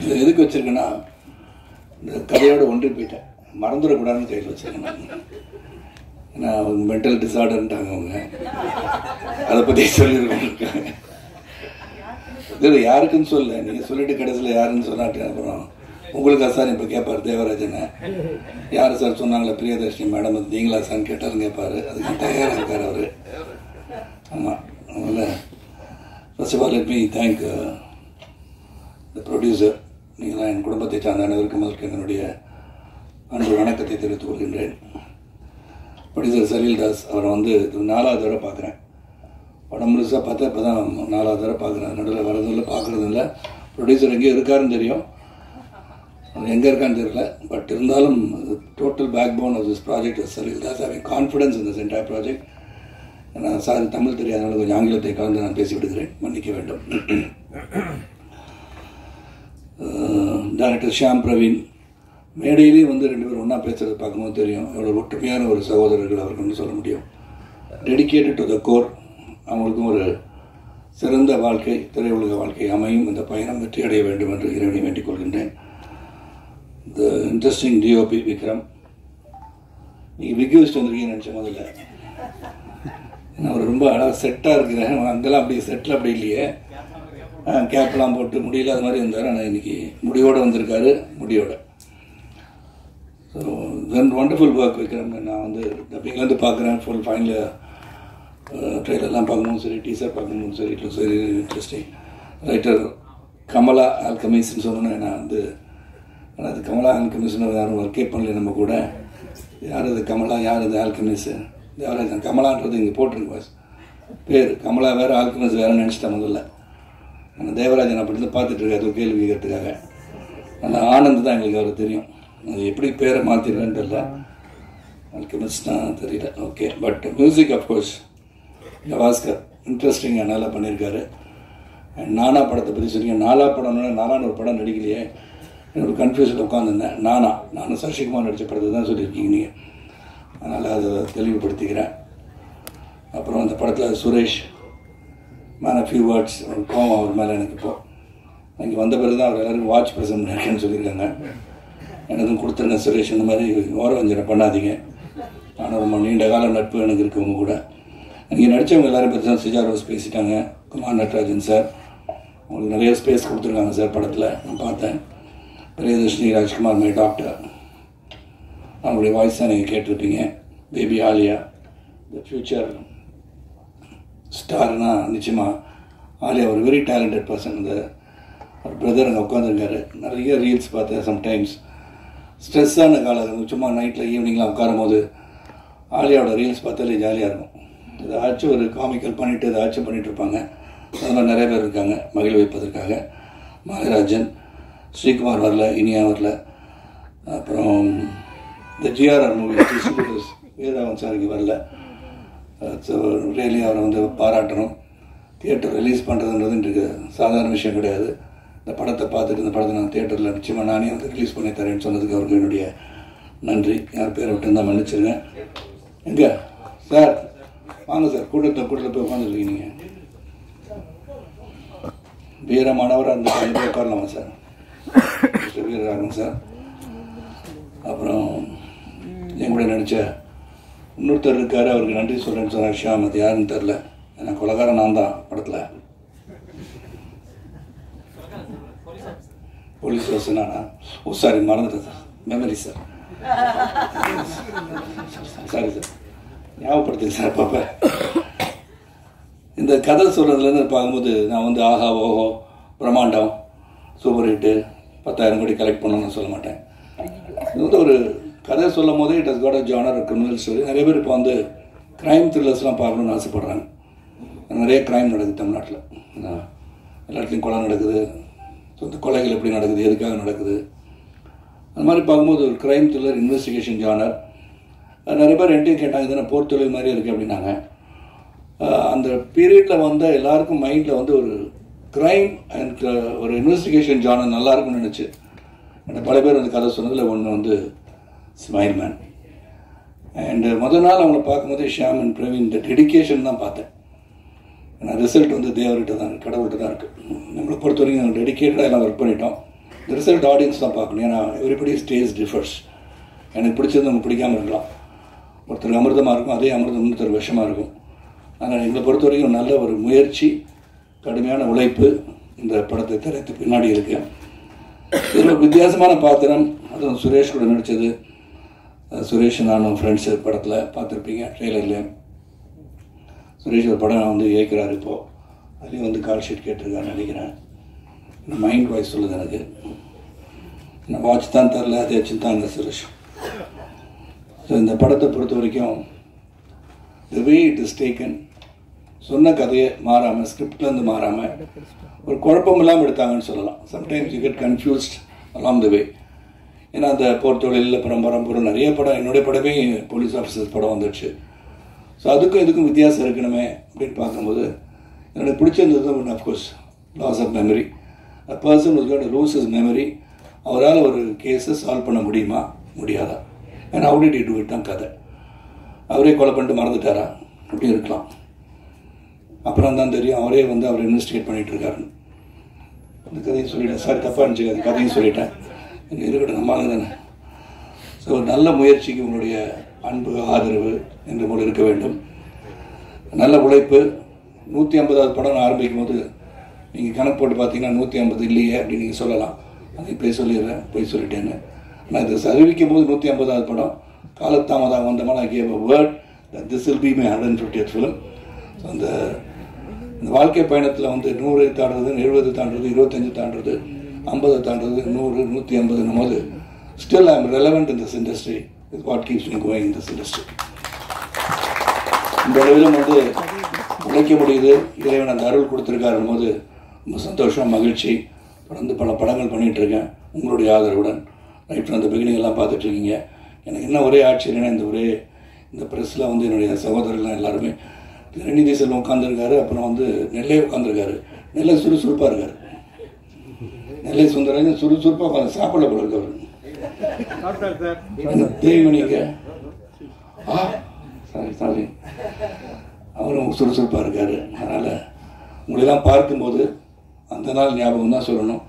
இது எதுக்கு வச்சுருக்கேன்னா, இந்த கதையோடு ஒன்றி போயிட்டேன், மறந்துடக்கூடாதுன்னு கையில் வச்சுருக்கேன். ஏன்னா அவங்க மென்டல் டிஸார்டர்ன்ட்டாங்க, அவங்க அதை பற்றி சொல்லியிருக்காங்க. இது யாருக்குன்னு சொல்ல, நீங்கள் சொல்லிட்டு கடைசியில் யாருன்னு சொன்னாட்டு அப்புறம் உங்களுக்கு சார் இப்போ கேட்பார் தேவராஜனை, யார் சார் சொன்னாங்களே பிரியதர்ஷினி மேடம் அது நீங்களா சார்னு கேட்டாலும் கேட்பார். அதுக்கு தயாராக இருக்கார் அவர். ஆமாம், அதனால் first of all let me thank the producer. நீங்களாம் என் குடும்பத்தை சார்ந்த அனைவருக்கும் அதற்கு என்னுடைய அன்பு வணக்கத்தை தெரிவித்துக் கொள்கின்றேன். ப்ரொடியூசர் சலீல் தாஸ் அவரை வந்து 4வது தடவை பார்க்குறேன். படம் முழுசாக பார்த்தா இப்போ தான் 4வது தடவை பார்க்குறேன். நடுவில் வரதில்லை, பார்க்குறது இல்லை. ப்ரொடியூசர் எங்கேயும் இருக்காருன்னு தெரியும், அது எங்கே இருக்கான்னு தெரியல. பட் இருந்தாலும் total backbone of this project Salil Das. Having confidence in this entire project. நான் சார் தமிழ் தெரியாதனால கொஞ்சம் ஆங்கிலத்தை கலந்து நான் பேசி விடுகிறேன், மன்னிக்க வேண்டும். டைரக்டர் ஷியாம் பிரவீன், மேடையிலேயே வந்து 2 பேரும் ஒன்றா பேசுகிறது பார்க்கும்போது தெரியும் எவ்வளோ ஒற்றுமையான ஒரு சகோதரர்கள் அவர்கள்னு சொல்ல முடியும். Dedicated to the core. அவங்களுக்கும் ஒரு சிறந்த வாழ்க்கை, திரையுலக வாழ்க்கை அமையும், இந்த பயணம் வெற்றி அடைய வேண்டும் என்று இறைவனை வேண்டிக் கொள்கின்றேன். த இன்ட்ரெஸ்டிங் டிஓபி விக்ரம். நீங்கள் விக் வச்சுட்டு வந்திருக்கீங்கன்னு நினச்ச முதல்ல. ஏன்னா அவர் ரொம்ப அழகாக செட்டாக இருக்கிறேன். அங்கெல்லாம் அப்படி செட்டில் அப்படி இல்லையே, கேப்லாம் போட்டு முடியல அது மாதிரி இருந்தார். ஆனால் இன்னைக்கு முடிவோடு வந்திருக்காரு, முடியோட. So then wonderful work Vikram. நான் வந்து டப்பிங்லேருந்து பார்க்குறேன், ஃபுல் ஃபைனல் ட்ரெயிலர்லாம் பார்க்கணும் சரி, டீசர் பார்க்கணும் சரி, it was very interesting. Writer Kamala ஆல்கமிஸ்ன்னு சொன்னோன்னே நான் வந்து, ஆனால் அது கமலா ஆல்கமிஸ்ன்னு யாரும் ஒர்க்கே பண்ணல நம்ம கூட. யார் அது கமலா, யார் அது ஆல்கமிஸ்? தேவராஜன் கமலான்றது இங்கே போட்டிருக்கு பாஸ் பேர். கமலா வேறு, ஆல்கமிஸ் வேறு நினச்சிட்டேன் முதல்ல. அந்த தேவராஜன் அப்படி இருந்து பார்த்துட்டு இருக்காரு கேள்வி கேட்கறதுக்காக. அந்த ஆனந்த் தான் எங்களுக்கு அவர் தெரியும். அது எப்படி பேரை மாற்றிடுறேன்னு தெரியல, ஆல்கமிஸ்ட்னா தெரியல. Okay, but music of course Gavaskar இன்ட்ரெஸ்டிங்காக நல்லா பண்ணியிருக்காரு. நானா படத்தை பற்றி சொன்னீங்க. நாலா படம்னா நாலான்னு ஒரு படம் நடிக்கலையே, ஒரு கன்ஃபியூஷன் உட்காந்துருந்தேன். நானும் சசிகுமார் நடித்த படத்தை தான் சொல்லியிருக்கீங்க நீங்கள், அதனால் அதை தெளிவுபடுத்திக்கிறேன். அப்புறம் அந்த படத்தில் சுரேஷ் மேன் ஃபியூ வேர்ட்ஸ் ஒரு கோவம் அவர் மேலே எனக்கு இப்போது இங்கே வந்த பிறகு தான் அவர் எல்லாருக்கும் வாட்ச் ப்ரெசன்ட் பண்ணியிருக்கேன்னு சொல்லியிருக்காங்க. எனக்கும் கொடுத்துருங்க சுரேஷ், இந்த மாதிரி ஓரவஞ்சனை பண்ணாதீங்க. ஆனால் ரொம்ப நீண்ட கால நட்பு எனக்கு இருக்கவங்க கூட. இங்கே நடித்தவங்க எல்லாரும் பற்றி தான் சிஜா ரோஸ் பேசிட்டாங்க. குமார் நட்ராஜன் சார் உங்களுக்கு நிறைய ஸ்பேஸ் கொடுத்துருக்காங்க சார் படத்தில், நான் பார்த்தேன். பிரியதர்ஷினி ராஜ்குமார் மை டாக்டர், அவங்களுடைய வாய்ஸ் தான் நீங்கள் கேட்டிருப்பீங்க. பேபி ஆலியா, த ஃப்யூச்சர் ஸ்டார்னா நிச்சயமாக ஆலியா ஒரு வெரி டேலண்டட் பர்சன். இந்த ஒரு பிரதர் அங்கே உட்காந்துருக்காரு. நிறைய ரீல்ஸ் பார்த்தேன். சம்டைம்ஸ் ஸ்ட்ரெஸ்ஸான காலம், சும்மா நைட்டில் ஈவினிங்லாம் உட்காரும் போது ஆலியாவோட ரீல்ஸ் பார்த்தாலே ஜாலியாக இருக்கும். ஏதாச்சும் ஒரு காமிக்கல் பண்ணிவிட்டு ஏதாச்சும் பண்ணிகிட்டு இருப்பாங்க. அதெல்லாம் நிறைய பேர் இருக்காங்க மகிழ வைப்பதற்காக. மாயராஜன், ஸ்ரீகுமார் வரல, இனியா வரல. அப்புறம் இந்த ஜிஆர்ஆர் மூவி டிஸ்ட்ரிபியூட்டர்ஸ் வேதாவன் சார் இங்கே வரல. ஸோ ரியலி அவரை வந்து பாராட்டணும். தியேட்டர் ரிலீஸ் பண்ணுறதுன்றது இன்றைக்கு சாதாரண விஷயம் கிடையாது. இந்த படத்தை பார்த்துட்டு இந்த படத்தை நான் தியேட்டரில் நிச்சயமாக நானே வந்து ரிலீஸ் பண்ணி தரேன்னு சொன்னதுக்கு அவருக்கு என்னுடைய நன்றி. யார் பேரை விட்டு இருந்தால் மன்னிச்சிருங்க. எங்கே சார் வாங்க சார், கூட்டத்தில் போய் உட்காந்துருக்கீங்க. நீங்கள் வீரமானவராக இருந்த உட்காரலாமா சார்? வீரராகவன் சார். அப்புறம் என் கூட நடித்த இன்னொருத்தர் இருக்கார், அவருக்கு நன்றி சொல்கிறேன்னு சொன்னார் ஷியாம். அது யாருன்னு தெரில, எனக்கு கொலகாரன் நான் தான் படத்தில். போலீஸ் வாசனானா? ஓ சாரி, மறந்துட்டேன் sir, memory sir. Sorry sir, ஞாபகப்படுத்துங்க சார் பாப்பா. இந்த கதை சொல்கிறதுலேருந்து பார்க்கும்போது நான் வந்து ஆஹா ஓஹோ பிரம்மாண்டம் சூப்பர் ஹிட்டு 10,000 கோடி கலெக்ட் பண்ணணும்னு சொல்ல மாட்டேன். இது வந்து ஒரு கதை சொல்லும் போதே it has got a genre criminal story. நிறைய பேர் இப்போ வந்து க்ரைம் த்ரில்லர்ஸ்லாம் பார்க்கணுன்னு ஆசைப்படுறாங்க. நிறைய க்ரைம் நடக்குது தமிழ்நாட்டில். எல்லா இடத்துலையும் கொலை நடக்குது, சொந்த கொலைகள் எப்படி நடக்குது, எதுக்காக நடக்குது, அந்த மாதிரி பார்க்கும்போது ஒரு க்ரைம் த்ரில்லர் இன்வெஸ்டிகேஷன் ஜானர். நிறைய பேர் என்கிட்ட கேட்டாங்க இதெல்லாம் போர் தொழில் மாதிரி இருக்குது அப்படின்னாங்க. அந்த பீரியடில் வந்து எல்லாருக்கும் மைண்டில் வந்து ஒரு க்ரைம் அண்ட் ஒரு இன்வெஸ்டிகேஷன் ஜானர் நல்லாயிருக்கும்னு நினச்சி பல பேர் வந்து கதை சொன்னதில் ஒன்று வந்து ஸ்மைல் மேன். அண்டு முதல் நாள் அவங்கள பார்க்கும்போதே ஷியாம் அண்ட் பிரவீன் இந்த டெடிக்கேஷன் தான் பார்த்தேன். ஏன்னா ரிசல்ட் வந்து தேவர்கிட்ட தான் கடவுள்கிட்ட தான் இருக்குது. நம்மளை பொறுத்த வரைக்கும் நாங்கள் டெடிக்கேட்டடாக எல்லாம் ஒர்க் பண்ணிட்டோம். இந்த ரிசல்ட் ஆடியன்ஸ் தான் பார்க்கணும். ஏன்னா எவ்ரிபடி ஸ்டேஜ் டிஃபர்ஸ். எனக்கு பிடிச்சது நமக்கு பிடிக்காமல் இருக்கலாம். ஒருத்தருக்கு அமிர்தமாக இருக்கும், அதே அமிர்தம் இன்னொருத்தர் விஷமாக இருக்கும். ஆனால் எங்களை பொறுத்த வரைக்கும் நல்ல ஒரு முயற்சி, கடுமையான உழைப்பு இந்த படத்தை திரைத்து பின்னாடி இருக்கு. இதில் ஒரு வித்தியாசமான பாத்திரம், அதுவும் சுரேஷ் கூட நடித்தது. சுரேஷ் நானும் ஃப்ரெண்ட்ஸு படத்தில் பார்த்துருப்பீங்க ட்ரெய்லரில். சுரேஷ் ஒரு படம் வந்து இயக்கிறார் இப்போது. அதுலேயும் வந்து கால் ஷீட் கேட்டிருக்காருன்னு நினைக்கிறேன். மைண்ட் வாய்ஸ் சொல்லுது எனக்கு. நான் வாட்ச் தான் தரல, அதே வச்சு தான் இந்த சுரேஷ். ஸோ இந்த படத்தை பொறுத்த வரைக்கும் த வே இட் இஸ் டேக்கன், சொன்ன கதையை மாறாமல், ஸ்கிரிப்ட்லேருந்து மாறாமல், ஒரு குழப்பம் இல்லாமல் எடுத்தாங்கன்னு சொல்லலாம். Sometimes you get confused along the way. ஏன்னா அந்த போர் தொழிலில் பரம்பரம் நிறைய படம், என்னுடைய படமே போலீஸ் ஆஃபீஸர்ஸ் படம் வந்துடுச்சு. ஸோ அதுக்கும் இதுக்கும் வித்தியாசம் இருக்கணுமே அப்படின்னு பார்க்கும்போது எனக்கு பிடிச்சிருந்தது ஒன்று of course loss of memory. A person was going to lose his memory. அவரால் ஒரு கேஸை சால்வ் பண்ண முடியுமா முடியாதா? ஏன்னா how did he do it தான் கதை. அவரே கொலை பண்ணிட்டு மறந்துட்டாரா? அப்படி இருக்கலாம். அப்புறம் தான் தெரியும் அவரே வந்து அவர் இன்வெஸ்டிகேட் பண்ணிகிட்டு இருக்காருன்னு. அந்த கதையும் சொல்லிட்டேன். சாரி, தப்பாக இருந்துச்சு, அது கதையும் சொல்லிட்டேன். இருக்கட்டும், நம்மளால தானே. ஸோ நல்ல முயற்சிக்கு உங்களுடைய அன்பு, ஆதரவு என்று போல இருக்க வேண்டும். நல்ல உழைப்பு. 150வது படம் ஆரம்பிக்கும் போது நீங்கள் கணக்கு போட்டு பார்த்தீங்கன்னா 150 இல்லையே அப்படின்னு நீங்கள் சொல்லலாம். அதை இப்போயே சொல்லிடுறேன், போய் சொல்லிட்டேன்னு. ஆனால் இதை அறிவிக்கும் போது 150வது படம் காலத்தாமதாக வந்தமான I gave a word that this will be my 150th film. So அந்த வாழ்க்கை பயணத்தில் வந்து 100 தாண்டுறது, 70 தாண்டுறது, 25 தாண்டுறது, 50 தாண்டுறது, 100, 150 போது still I am relevant in this industry. Is what keeps me going in this industry. இந்த அளவிலும் வந்து உழைக்க முடியுது. இறைவன் அந்த அருள் கொடுத்துருக்காருன்னு போது ரொம்ப சந்தோஷம், மகிழ்ச்சி. தொடர்ந்து பல படங்கள் பண்ணிகிட்ருக்கேன் உங்களுடைய ஆதரவுடன். ரைட் ஃப்ரம் அந்த பிகினிங் எல்லாம் பார்த்துட்ருக்கீங்க. எனக்கு என்ன ஒரே ஆச்சரியம்னா இந்த ப்ரெஸ்ஸில் வந்து என்னுடைய சகோதரர்கள்லாம் எல்லாருமே ரெனிதி செல்வம் உட்காந்துருக்காரு, அப்புறம் வந்து நெல்லை உட்காந்துருக்காரு. நெல்லை சுறுசுறுப்பாக இருக்கார். நெல்லை சுந்தரராஜன் சுறுசுறுப்பாக உட்காந்து சாப்பிட போல இருக்கவர். தேவிமணிங்க சாரி அவரும் சுறுசுறுப்பாக இருக்கார். அதனால் உங்களெல்லாம் பார்க்கும்போது அந்த நாள் ஞாபகம் தான் சொல்லணும்.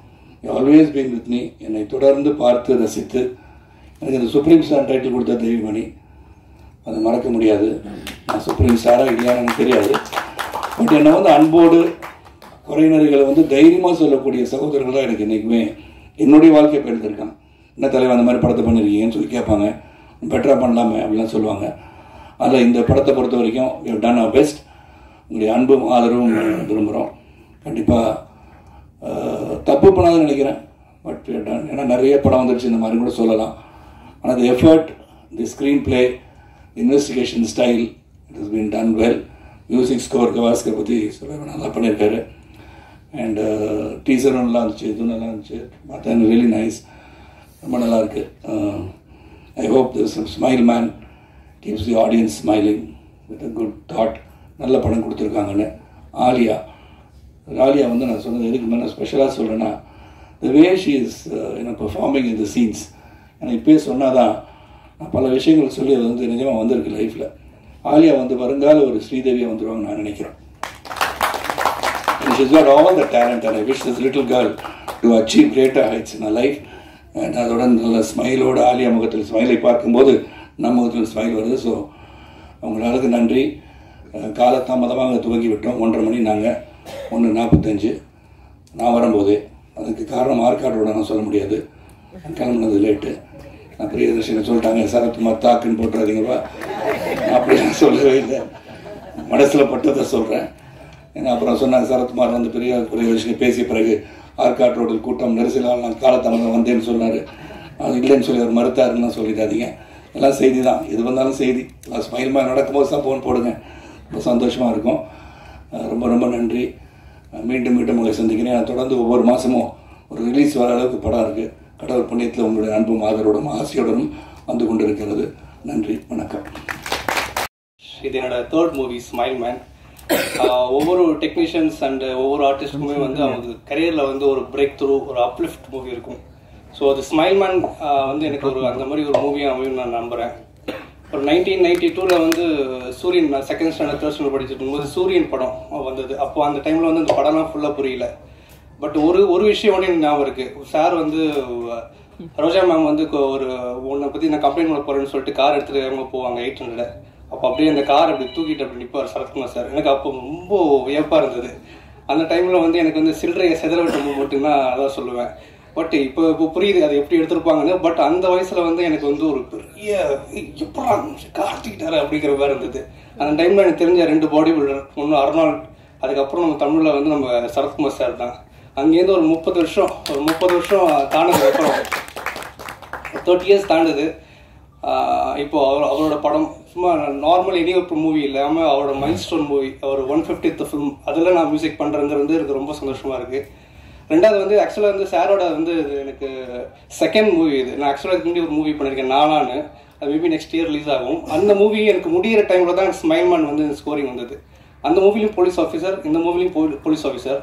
You always been with me. என்னை தொடர்ந்து பார்த்து ரசித்து எனக்கு இந்த சுப்ரீம் ஸ்டார் டைட்டில் கொடுத்த தேவிமணி, அதை மறக்க முடியாது. நான் சுப்ரீம் ஸ்டாராக இல்லையான்னு எனக்கு தெரியாது. பட் என்னை வந்து அன்போடு குறையினர்களை வந்து தைரியமாக சொல்லக்கூடிய சகோதரர்கள் தான் எனக்கு என்றைக்குமே என்னுடைய வாழ்க்கையை எடுத்திருக்காங்க. என்ன தலைவர் அந்த மாதிரி படத்தை பண்ணியிருக்கீங்கன்னு சொல்லி கேட்பாங்க. பெட்டராக பண்ணலாமே அப்படிலாம் சொல்லுவாங்க. அதில் இந்த படத்தை பொறுத்த வரைக்கும் you have done your best. உங்களுடைய அன்பும் ஆதரவும் விரும்புகிறோம். கண்டிப்பாக தப்பு பண்ணாதுன்னு நினைக்கிறேன். பட் ஏன்னா நிறைய படம் வந்துடுச்சு, இந்த மாதிரி கூட சொல்லலாம். ஆனால் the effort, the screenplay, investigation style, it has been done well. Music score Gavaskar பற்றி சொல்ல நல்லா பண்ணியிருக்காரு. அண்ட் டீசரும் நல்லா இருந்துச்சு, இதுவும் நல்லா இருந்துச்சு. பார்த்தா ரியலி நைஸ், ரொம்ப நல்லா இருக்கு. I hope this smile man keeps the audience smiling with a good thought. நல்ல படம் கொடுத்துருக்காங்கன்னு. ஆலியா வந்து நான் சொன்னது எதுக்கு மேலே ஸ்பெஷலாக சொல்கிறேன்னா, the way she is performing in the scenes. எனக்கு இப்போயே சொன்னால் தான் நான் பல விஷயங்கள் சொல்லி அது வந்து நிஜமாக வந்திருக்கு லைஃப்பில். ஆலியா வந்து வருங்கால ஒரு ஸ்ரீதேவியாக வந்துடுவாங்க நான் நினைக்கிறேன். She's got all the talent and I wish this little girl to achieve greater heights in her life. And அதோட நல்ல ஸ்மைலோடு ஆலியா முகத்தில் ஸ்மைலை பார்க்கும்போது நம்ம முகத்தில் ஸ்மைல் வருது. ஸோ அவங்களுக்கு நன்றி. காலத்தாமதமாக துவங்கி விட்டோம். 1:30 மணி, நாங்கள் 1:45 நான் வரும்போது. அதுக்கு காரணம் ஆர்காடோட நான் சொல்ல முடியாது, கிளம்புனது லேட்டு. நான் பிரியதர்ஷினி சொல்லிட்டாங்க, சரத்குமார் தாக்குன்னு போட்டுறாதீங்கப்பா. அப்படிலாம் சொல்லவே இல்லை, மனசில் பட்டதை சொல்கிறேன். ஏன்னா அப்புறம் சொன்னாங்க சரத்குமார் வந்து பிரியதர்ஷினி பேசிய பிறகு ஆர்காட் ரோடில் கூட்டம் நெரிசலால் நான் காலத்தாமதம் வந்தேன்னு சொன்னார். அது இல்லைன்னு சொல்லி அவர் மறுத்தாருன்னு சொல்லிடாதீங்க. எல்லாம் செய்தி தான், எது வந்தாலும் செய்தி. ஸ்மைல் மாதிரி நடக்கும்போது தான் ஃபோன் போடுங்க, ரொம்ப சந்தோஷமாக இருக்கும். ரொம்ப ரொம்ப நன்றி. மீண்டும் உங்களை சந்திக்கிறேன். நான் தொடர்ந்து ஒவ்வொரு மாதமும் ஒரு ரிலீஸ் வர அளவுக்கு படம் இருக்குது. கடவுள் புண்ணியத்தில் உங்களுடைய அன்பும் ஆதரவோடும் ஆசையோடும் வந்து கொண்டு இருக்கிறது. நன்றி, வணக்கம். இது என்னோட 3rd மூவி ஸ்மைல் மேன். ஒவ்வொரு டெக்னீஷியன்ஸ் அண்ட் ஒவ்வொரு ஆர்டிஸ்ட்டுக்குமே வந்து அவங்க கரியரில் வந்து ஒரு பிரேக் த்ரூ, ஒரு அப்லிஃப்ட் மூவி இருக்கும். ஸோ அது ஸ்மைல் மேன் வந்து எனக்கு ஒரு அந்த மாதிரி ஒரு மூவியாக அமையும் நான் நம்புகிறேன். ஒரு 1992 வந்து சூரியன், நான் செகண்ட் ஸ்டாண்டர்ட் தேர்ட் ஸ்டாண்டர்ட் படிச்சுட்டு இருக்கும்போது சூரியன் படம் வந்தது. அப்போ அந்த டைமில் வந்து இந்த படம்லாம் ஃபுல்லாக புரியல. பட் ஒரு விஷயம் வந்து எனக்கு ஞாபகம் இருக்குது. சார் வந்து ரோஜா மேம் வந்து ஒரு உன்னை பற்றி நான் கம்ப்ளைண்ட் பண்ண போகிறேன்னு சொல்லிட்டு கார் எடுத்துகிட்டு அவங்க போவாங்க 800. அப்போ அப்படியே அந்த கார் அப்படி தூக்கிட்டு அப்படி நிற்பார் சரத்குமார் சார். எனக்கு அப்போ ரொம்ப வியப்பாக இருந்தது. அந்த டைமில் வந்து எனக்கு வந்து சில்லறையை செதற விட்ட மட்டும்தான் அதான் சொல்லுவேன். பட் இப்போ புரியுது அது எப்படி எடுத்திருப்பாங்கன்னு. பட் அந்த வயசில் வந்து எனக்கு வந்து ஒரு பெரிய எப்படா கார்த்திக்கிட்டாரு அப்படிங்கிற மாதிரி இருந்தது. அந்த டைமில் எனக்கு தெரிஞ்ச 2 பாடி பில்டர், ஒன்று அர்னால்ட், அதுக்கப்புறம் நம்ம தமிழில் வந்து நம்ம சரத்குமார் சார் தான். அங்கேருந்து ஒரு 30 வருஷம் தாண்டதுக்கப்புறம் 30 இயர்ஸ் தாண்டது. இப்போ அவரோட படம் சும்மா நார்மல் எனி ஒரு மூவி இல்லாமல் அவரோட மைல் ஸ்டோன் மூவி, அவர் 150th ஃபிலிம், அதில் நான் மியூசிக் பண்ணுறதுங்கிறது எனக்கு ரொம்ப சந்தோஷமாக இருக்குது. ரெண்டாவது வந்து ஆக்சுவலாக வந்து சாரோட வந்து எனக்கு செகண்ட் மூவி இது. நான் ஆக்சுவலாக இதுக்கு முன்னாடி ஒரு மூவி பண்ணியிருக்கேன் நானான்னு, அது மேபி நெக்ஸ்ட் இயர் ரிலீஸ் ஆகும். அந்த மூவி எனக்கு முடிகிற டைமில் தான் ஸ்மைல் மேன் வந்து ஸ்கோரிங் வந்தது. அந்த மூவிலையும் போலீஸ் ஆஃபீஸர், இந்த மூவிலையும் போலீஸ் ஆஃபீஸர்.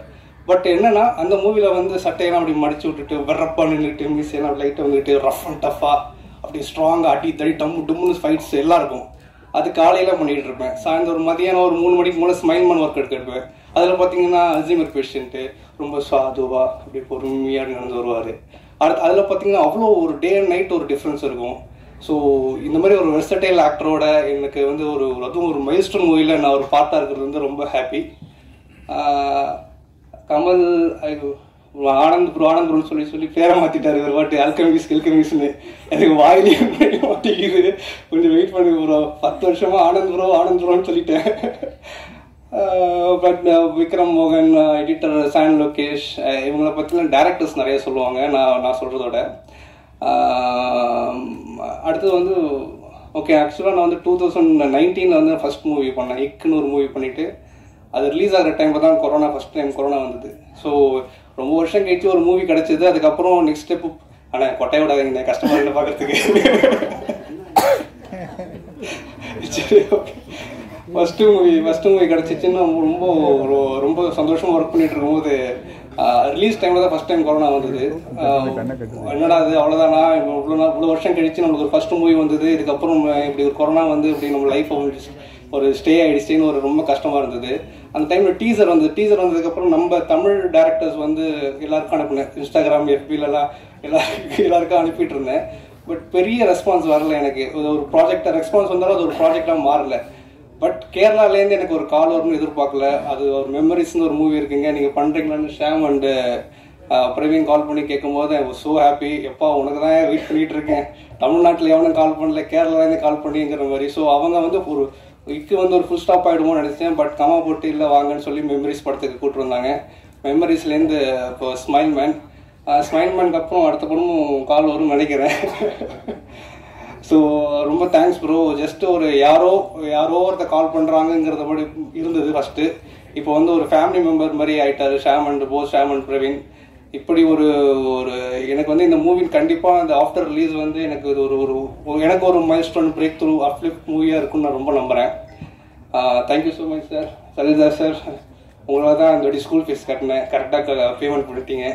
பட் என்னன்னா அந்த மூவியில் வந்து சட்டையெல்லாம் அப்படி மடிச்சு விட்டுட்டு வெறப்பா நின்றுட்டு மீசையெல்லாம் லைட்டை வந்துட்டு ரஃப் அண்ட் டஃபாக அப்படி ஸ்ட்ராங்காக அடி தடி டம்முன்னு ஃபைட்ஸ் எல்லாம் இருக்கும். அது காலையில் பண்ணிகிட்டு இருப்பேன். சாயந்தரம் மதியானம் ஒரு 3 மணிக்கு மேலே ஸ்மைல் மேன் ஒர்க் எடுப்பேன். அதில் பார்த்தீங்கன்னா அல்சைமர் பேஷண்ட்டு ரொம்ப சாதுவாக அப்படி பொறுமையாக நடந்து வருவார். அதில் பார்த்தீங்கன்னா அவ்வளோ ஒரு டே அண்ட் நைட் ஒரு டிஃப்ரென்ஸ் இருக்கும். ஸோ இந்த மாதிரி ஒரு வெர்சடைல் ஆக்டரோட எனக்கு வந்து அதுவும் ஒரு மைல்ஸ்டோன் மூவியில் நான் ஒரு பார்ட்டாக இருக்கிறது வந்து ரொம்ப ஹாப்பி. கமல் ஆனந்த் ப்ரோன்னு சொல்லி பேரை மாற்றிட்டாரு ஒரு வாட்டி. அல்கமிஸ்னு எனக்கு வாயிலே மாட்டிக்குது. கொஞ்சம் வெயிட் பண்ணி ப்ரோ, 10 வருஷமாக ஆனந்த் ப்ரோன்னு சொல்லிட்டேன். பட் விக்ரம் மோகன், எடிட்டர் சான் லோகேஷ், இவங்களை பற்றிலாம் டேரக்டர்ஸ் நிறைய சொல்லுவாங்க நான் சொல்கிறதோட. அடுத்தது வந்து ஓகே, ஆக்சுவலாக நான் வந்து 2019 வந்து ஃபர்ஸ்ட் மூவி பண்ணேன். இக்குன்னு ஒரு மூவி பண்ணிவிட்டு அது ரிலீஸ் ஆகிற டைமில் தான் ஃபர்ஸ்ட் டைம் கொரோனா வந்தது. ஸோ ரொம்ப வருஷம் கழிச்சு ஒரு மூவி கிடச்சிது. அதுக்கப்புறம் நெக்ஸ்ட் ஸ்டெப்பு, ஆனால் கொட்டையை விடாதீங்க, கஷ்டமாக இல்லை பார்க்குறதுக்கு. சரி, ஓகே. ஃபர்ஸ்ட் மூவி கிடச்சிச்சின்னு ரொம்ப சந்தோஷமாக ஒர்க் பண்ணிட்டு இருக்கும்போது ரிலீஸ் டைமில் தான் ஃபர்ஸ்ட் டைம் கொரோனா வந்தது. என்னடா அது அவ்வளோதானா, இவ்வளோ வருஷம் கழிச்சு நம்மளுக்கு ஒரு ஃபர்ஸ்ட் மூவி வந்தது, இதுக்கப்புறம் இப்படி ஒரு கொரோனா வந்து இப்படி நம்ம லைஃப் ஒரு ஸ்டே ஆகிடுச்சின்னு ஒரு ரொம்ப கஷ்டமாக இருந்தது. அந்த டைமில் டீசர் வந்ததுக்கப்புறம் நம்ம தமிழ் டேரக்டர்ஸ் வந்து எல்லாருக்கும் அனுப்பினேன். இன்ஸ்டாகிராம், எஃபிலெல்லாம் எல்லாருக்கும் அனுப்பிட்டு இருந்தேன். பட் பெரிய ரெஸ்பான்ஸ் வரல. எனக்கு ஒரு ப்ராஜெக்டாக ரெஸ்பான்ஸ் வந்தாலும் அது ஒரு ப்ராஜெக்டாக மாறல. பட் கேரளாலேருந்து எனக்கு ஒரு கால் வரும்னு எதிர்பார்க்கல. அது ஒரு மெமரிஸ்னு ஒரு மூவி இருக்குங்க, நீங்கள் பண்ணுறீங்களான்னு ஷாம் அண்டு பிரவீன் கால் பண்ணி கேட்கும்போது ஐ வாஸ் ஸோ ஹாப்பி. எப்பா உனக்கு தான் வெயிட் பண்ணிகிட்டு இருக்கேன், தமிழ்நாட்டில் எவனும் கால் பண்ணல, கேரளாலேருந்து கால் பண்ணிங்கிற மாதிரி. ஸோ அவங்க வந்து ஒரு ஃபுல் ஸ்டாப் ஆகிடுமோன்னு நினச்சேன். பட் கமா போட்டு இல்லை வாங்கன்னு சொல்லி மெமரிஸ் படத்துக்கு கூப்பிட்டு வந்தாங்க. மெமரிஸ்லேருந்து இப்போ ஸ்மைல் மேனுக்கு அப்புறம் அடுத்த படமும் கால் வரும்னு நினைக்கிறேன். ஸோ ரொம்ப தேங்க்ஸ் ப்ரோ. ஜஸ்ட் ஒரு யாரோ ஒருத்த கால் பண்ணுறாங்கங்கிறத மாதிரி இருந்தது ஃபஸ்ட்டு. இப்போ வந்து ஒரு ஃபேமிலி மெம்பர் மாதிரி ஆகிட்டார் ஷாம் அண்ட் பிரவீன். இப்படி ஒரு எனக்கு வந்து இந்த மூவி கண்டிப்பாக அந்த ஆஃப்டர் ரிலீஸ் வந்து எனக்கு இது ஒரு மைல்ஸ்டோன் பிரேக் த்ரூ அப்லிஃப்ட் மூவியாக இருக்குன்னு நான் ரொம்ப நம்புகிறேன். Thank you so much sir. சரிதார் சார், உங்களால் தான் இந்த ஸ்கூல் ஃபீஸ் கட்டினேன், கரெக்டாக பேமெண்ட் பண்ணிட்டீங்க.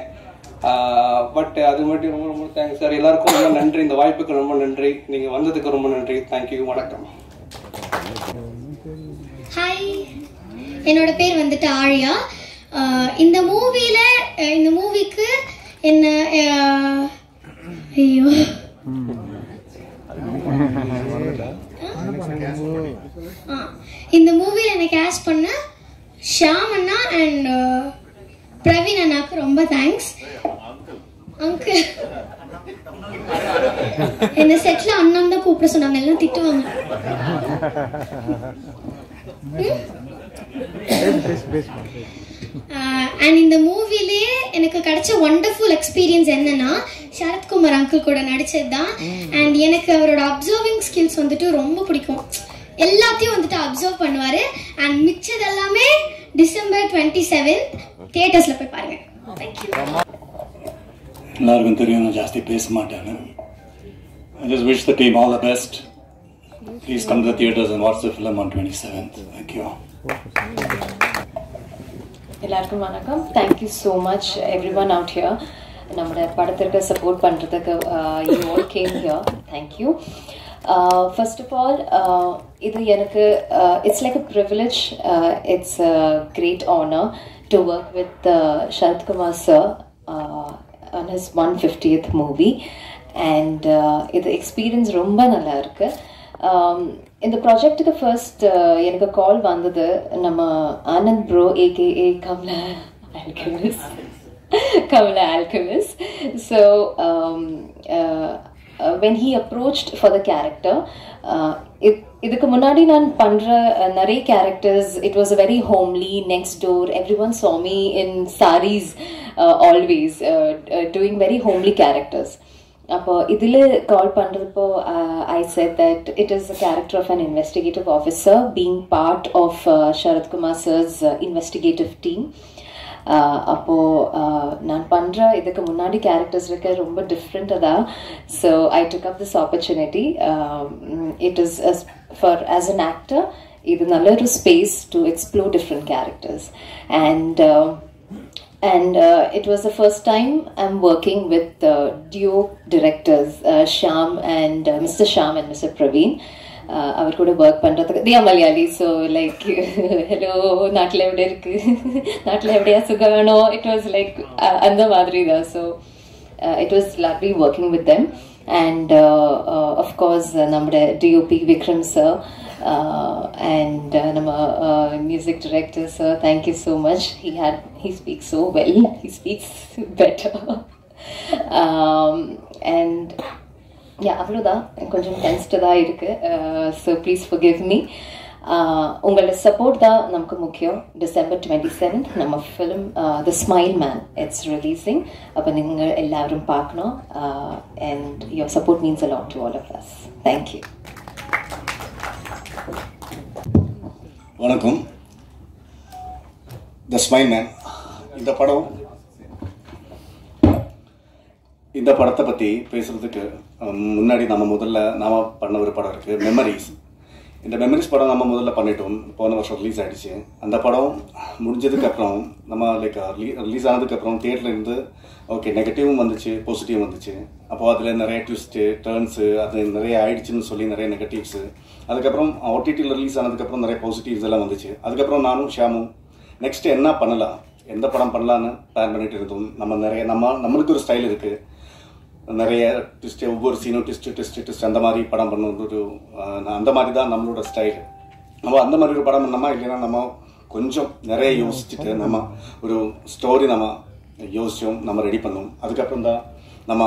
பட் அது மட்டும் ரொம்ப தேங்க்ஸ் சார். எல்லாருக்கும் ரொம்ப நன்றி, இந்த வாய்ப்புக்கு ரொம்ப நன்றி, நீங்கள் வந்ததுக்கு ரொம்ப நன்றி. தேங்க்யூ, வணக்கம். ஹாய், என்னோட பேர் வந்துட்டு ஆழியா. இந்த மூவிக்கு என்ன ஐயோ இந்த மூவியில் என்னை கேஸ்ட் பண்ண ஷாம் அண்ணா அண்ட் பிரவீன் அண்ணாக்கு ரொம்ப தேங்க்ஸ். அங்கிள் என்ன செட்ல அண்ணன் தான் கூப்பிட சொன்னாங்க, எல்லாம் திட்டுவாங்க. அண்ட் இந்த மூவிலேயே எனக்கு கிடைச்ச ஒண்டர்ஃபுல் எக்ஸ்பீரியன்ஸ் என்னன்னா சரத்குமார் அங்கிள் கூட நடிச்சது தான். அண்ட் எனக்கு அவரோட அப்சர்விங் ஸ்கில்ஸ் வந்துட்டு ரொம்ப பிடிக்கும். எல்லாத்தையும் வந்துட்டு அப்சர்வ் பண்ணுவாரு. அண்ட் மிச்சது எல்லாமே December 27 தியேட்டர்ஸ்ல போய் பாருங்க. தேங்க்யூ. எல்லாருக்கும் தெரியும் நான் ஜாஸ்தி பேச மாட்டேன்னு. I just wish the team all the best. Please come to the theaters and watch the film on 27th. Thank you. எல்லாருக்கும் வணக்கம். Thank you so much every one out here. நம்மளோட படத்திற்கு சப்போர்ட் பண்ணுறதுக்கு you all came here. Thank you. First of all, it's like a privilege. It's a great honor to work with Sharath Kumar sir on his 150th movie, and the experience romba nalla irukku. In the project ku first enakku call vandhathu nama Anand bro aka Kamala Alchemist. So when he approached for the character, idukku munadi nan pandra nare characters, it was a very homely, next door, everyone saw me in sarees, always doing very homely characters. Appo idile call pandradappo I said that it is a character of an investigative officer being part of Sharath Kumar sir's investigative team. அப்போ நான் பண்ற இதுக்கு முன்னாடி characters இருக்க ரொம்ப different தான். So I took up this opportunity. It is as an actor இது நல்ல ஒரு space to explore different characters. And it was the first time I'm working with duo directors, Shyam and Mr. Shyam and Mr. Praveen. அவர் கூட work பண்ணுறதுக்கு they are Malayali, so like hello நாட்டில் எப்படி இருக்கு, நாட்டில் எப்படியா சுகம் வேணும், it was like அந்த மாதிரி தான். So it was lovely working with them. And of course நம்முடைய DOP Vikram sir and நம்ம music director sir, thank you so much. He speaks so well, he speaks better. And அவ்வளோதான், கொஞ்சம் டென்ஸ்டு தான் இருக்குது. So please forgive me. உங்களோட support தான் நமக்கு முக்கியம். December 27th நம்ம film the smile man it's releasing. அப்போ நீங்கள் எல்லாரும் பார்க்கணும். And your support means a lot to all of us. Thank you. வணக்கம். த ஸ்மைல் மேன் இந்த படத்தை பற்றி பேசுகிறதுக்கு முன்னாடி நாம் பண்ண ஒரு படம் இருக்குது, மெமரிஸ். இந்த மெமரிஸ் படம் நம்ம முதல்ல பண்ணிட்டோம், போன வருஷம் ரிலீஸ் ஆகிடுச்சு. அந்த படம் முடிஞ்சதுக்கப்புறம் நம்ம ரிலீஸ் ஆனதுக்கப்புறம் தியேட்டர்லேருந்து ஓகே நெகட்டிவும் வந்துச்சு, பாசிட்டிவும் வந்துச்சு. அப்போது அதில் நிறைய ட்விஸ்ட்டு டர்ன்ஸு அது நிறைய ஆயிடுச்சுன்னு சொல்லி நிறைய நெகட்டிவ்ஸு. அதுக்கப்புறம் OTTயில் ரிலீஸ் ஆனதுக்கப்புறம் நிறைய பாசிட்டிவ்ஸ் எல்லாம் வந்துச்சு. அதுக்கப்புறம் நானும் ஷியாமும் நெக்ஸ்ட்டு என்ன பண்ணலாம், எந்த படம் பண்ணலான்னு பிளான் பண்ணிட்டு இருந்தோம். நம்மளுக்கு ஒரு ஸ்டைல் இருக்குது, நிறைய ட்விஸ்ட்டு, ஒவ்வொரு சீனும் ட்விஸ்ட் அந்த மாதிரி படம் பண்ண அந்த மாதிரி தான் நம்மளோட ஸ்டைல். நம்ம அந்த மாதிரி ஒரு படம் பண்ணோமா, இல்லைன்னா நம்ம கொஞ்சம் நிறைய யோசிச்சுட்டு நம்ம ஒரு ஸ்டோரி நம்ம யோசிச்சோம், நம்ம ரெடி பண்ணோம். அதுக்கப்புறம் தான் நம்ம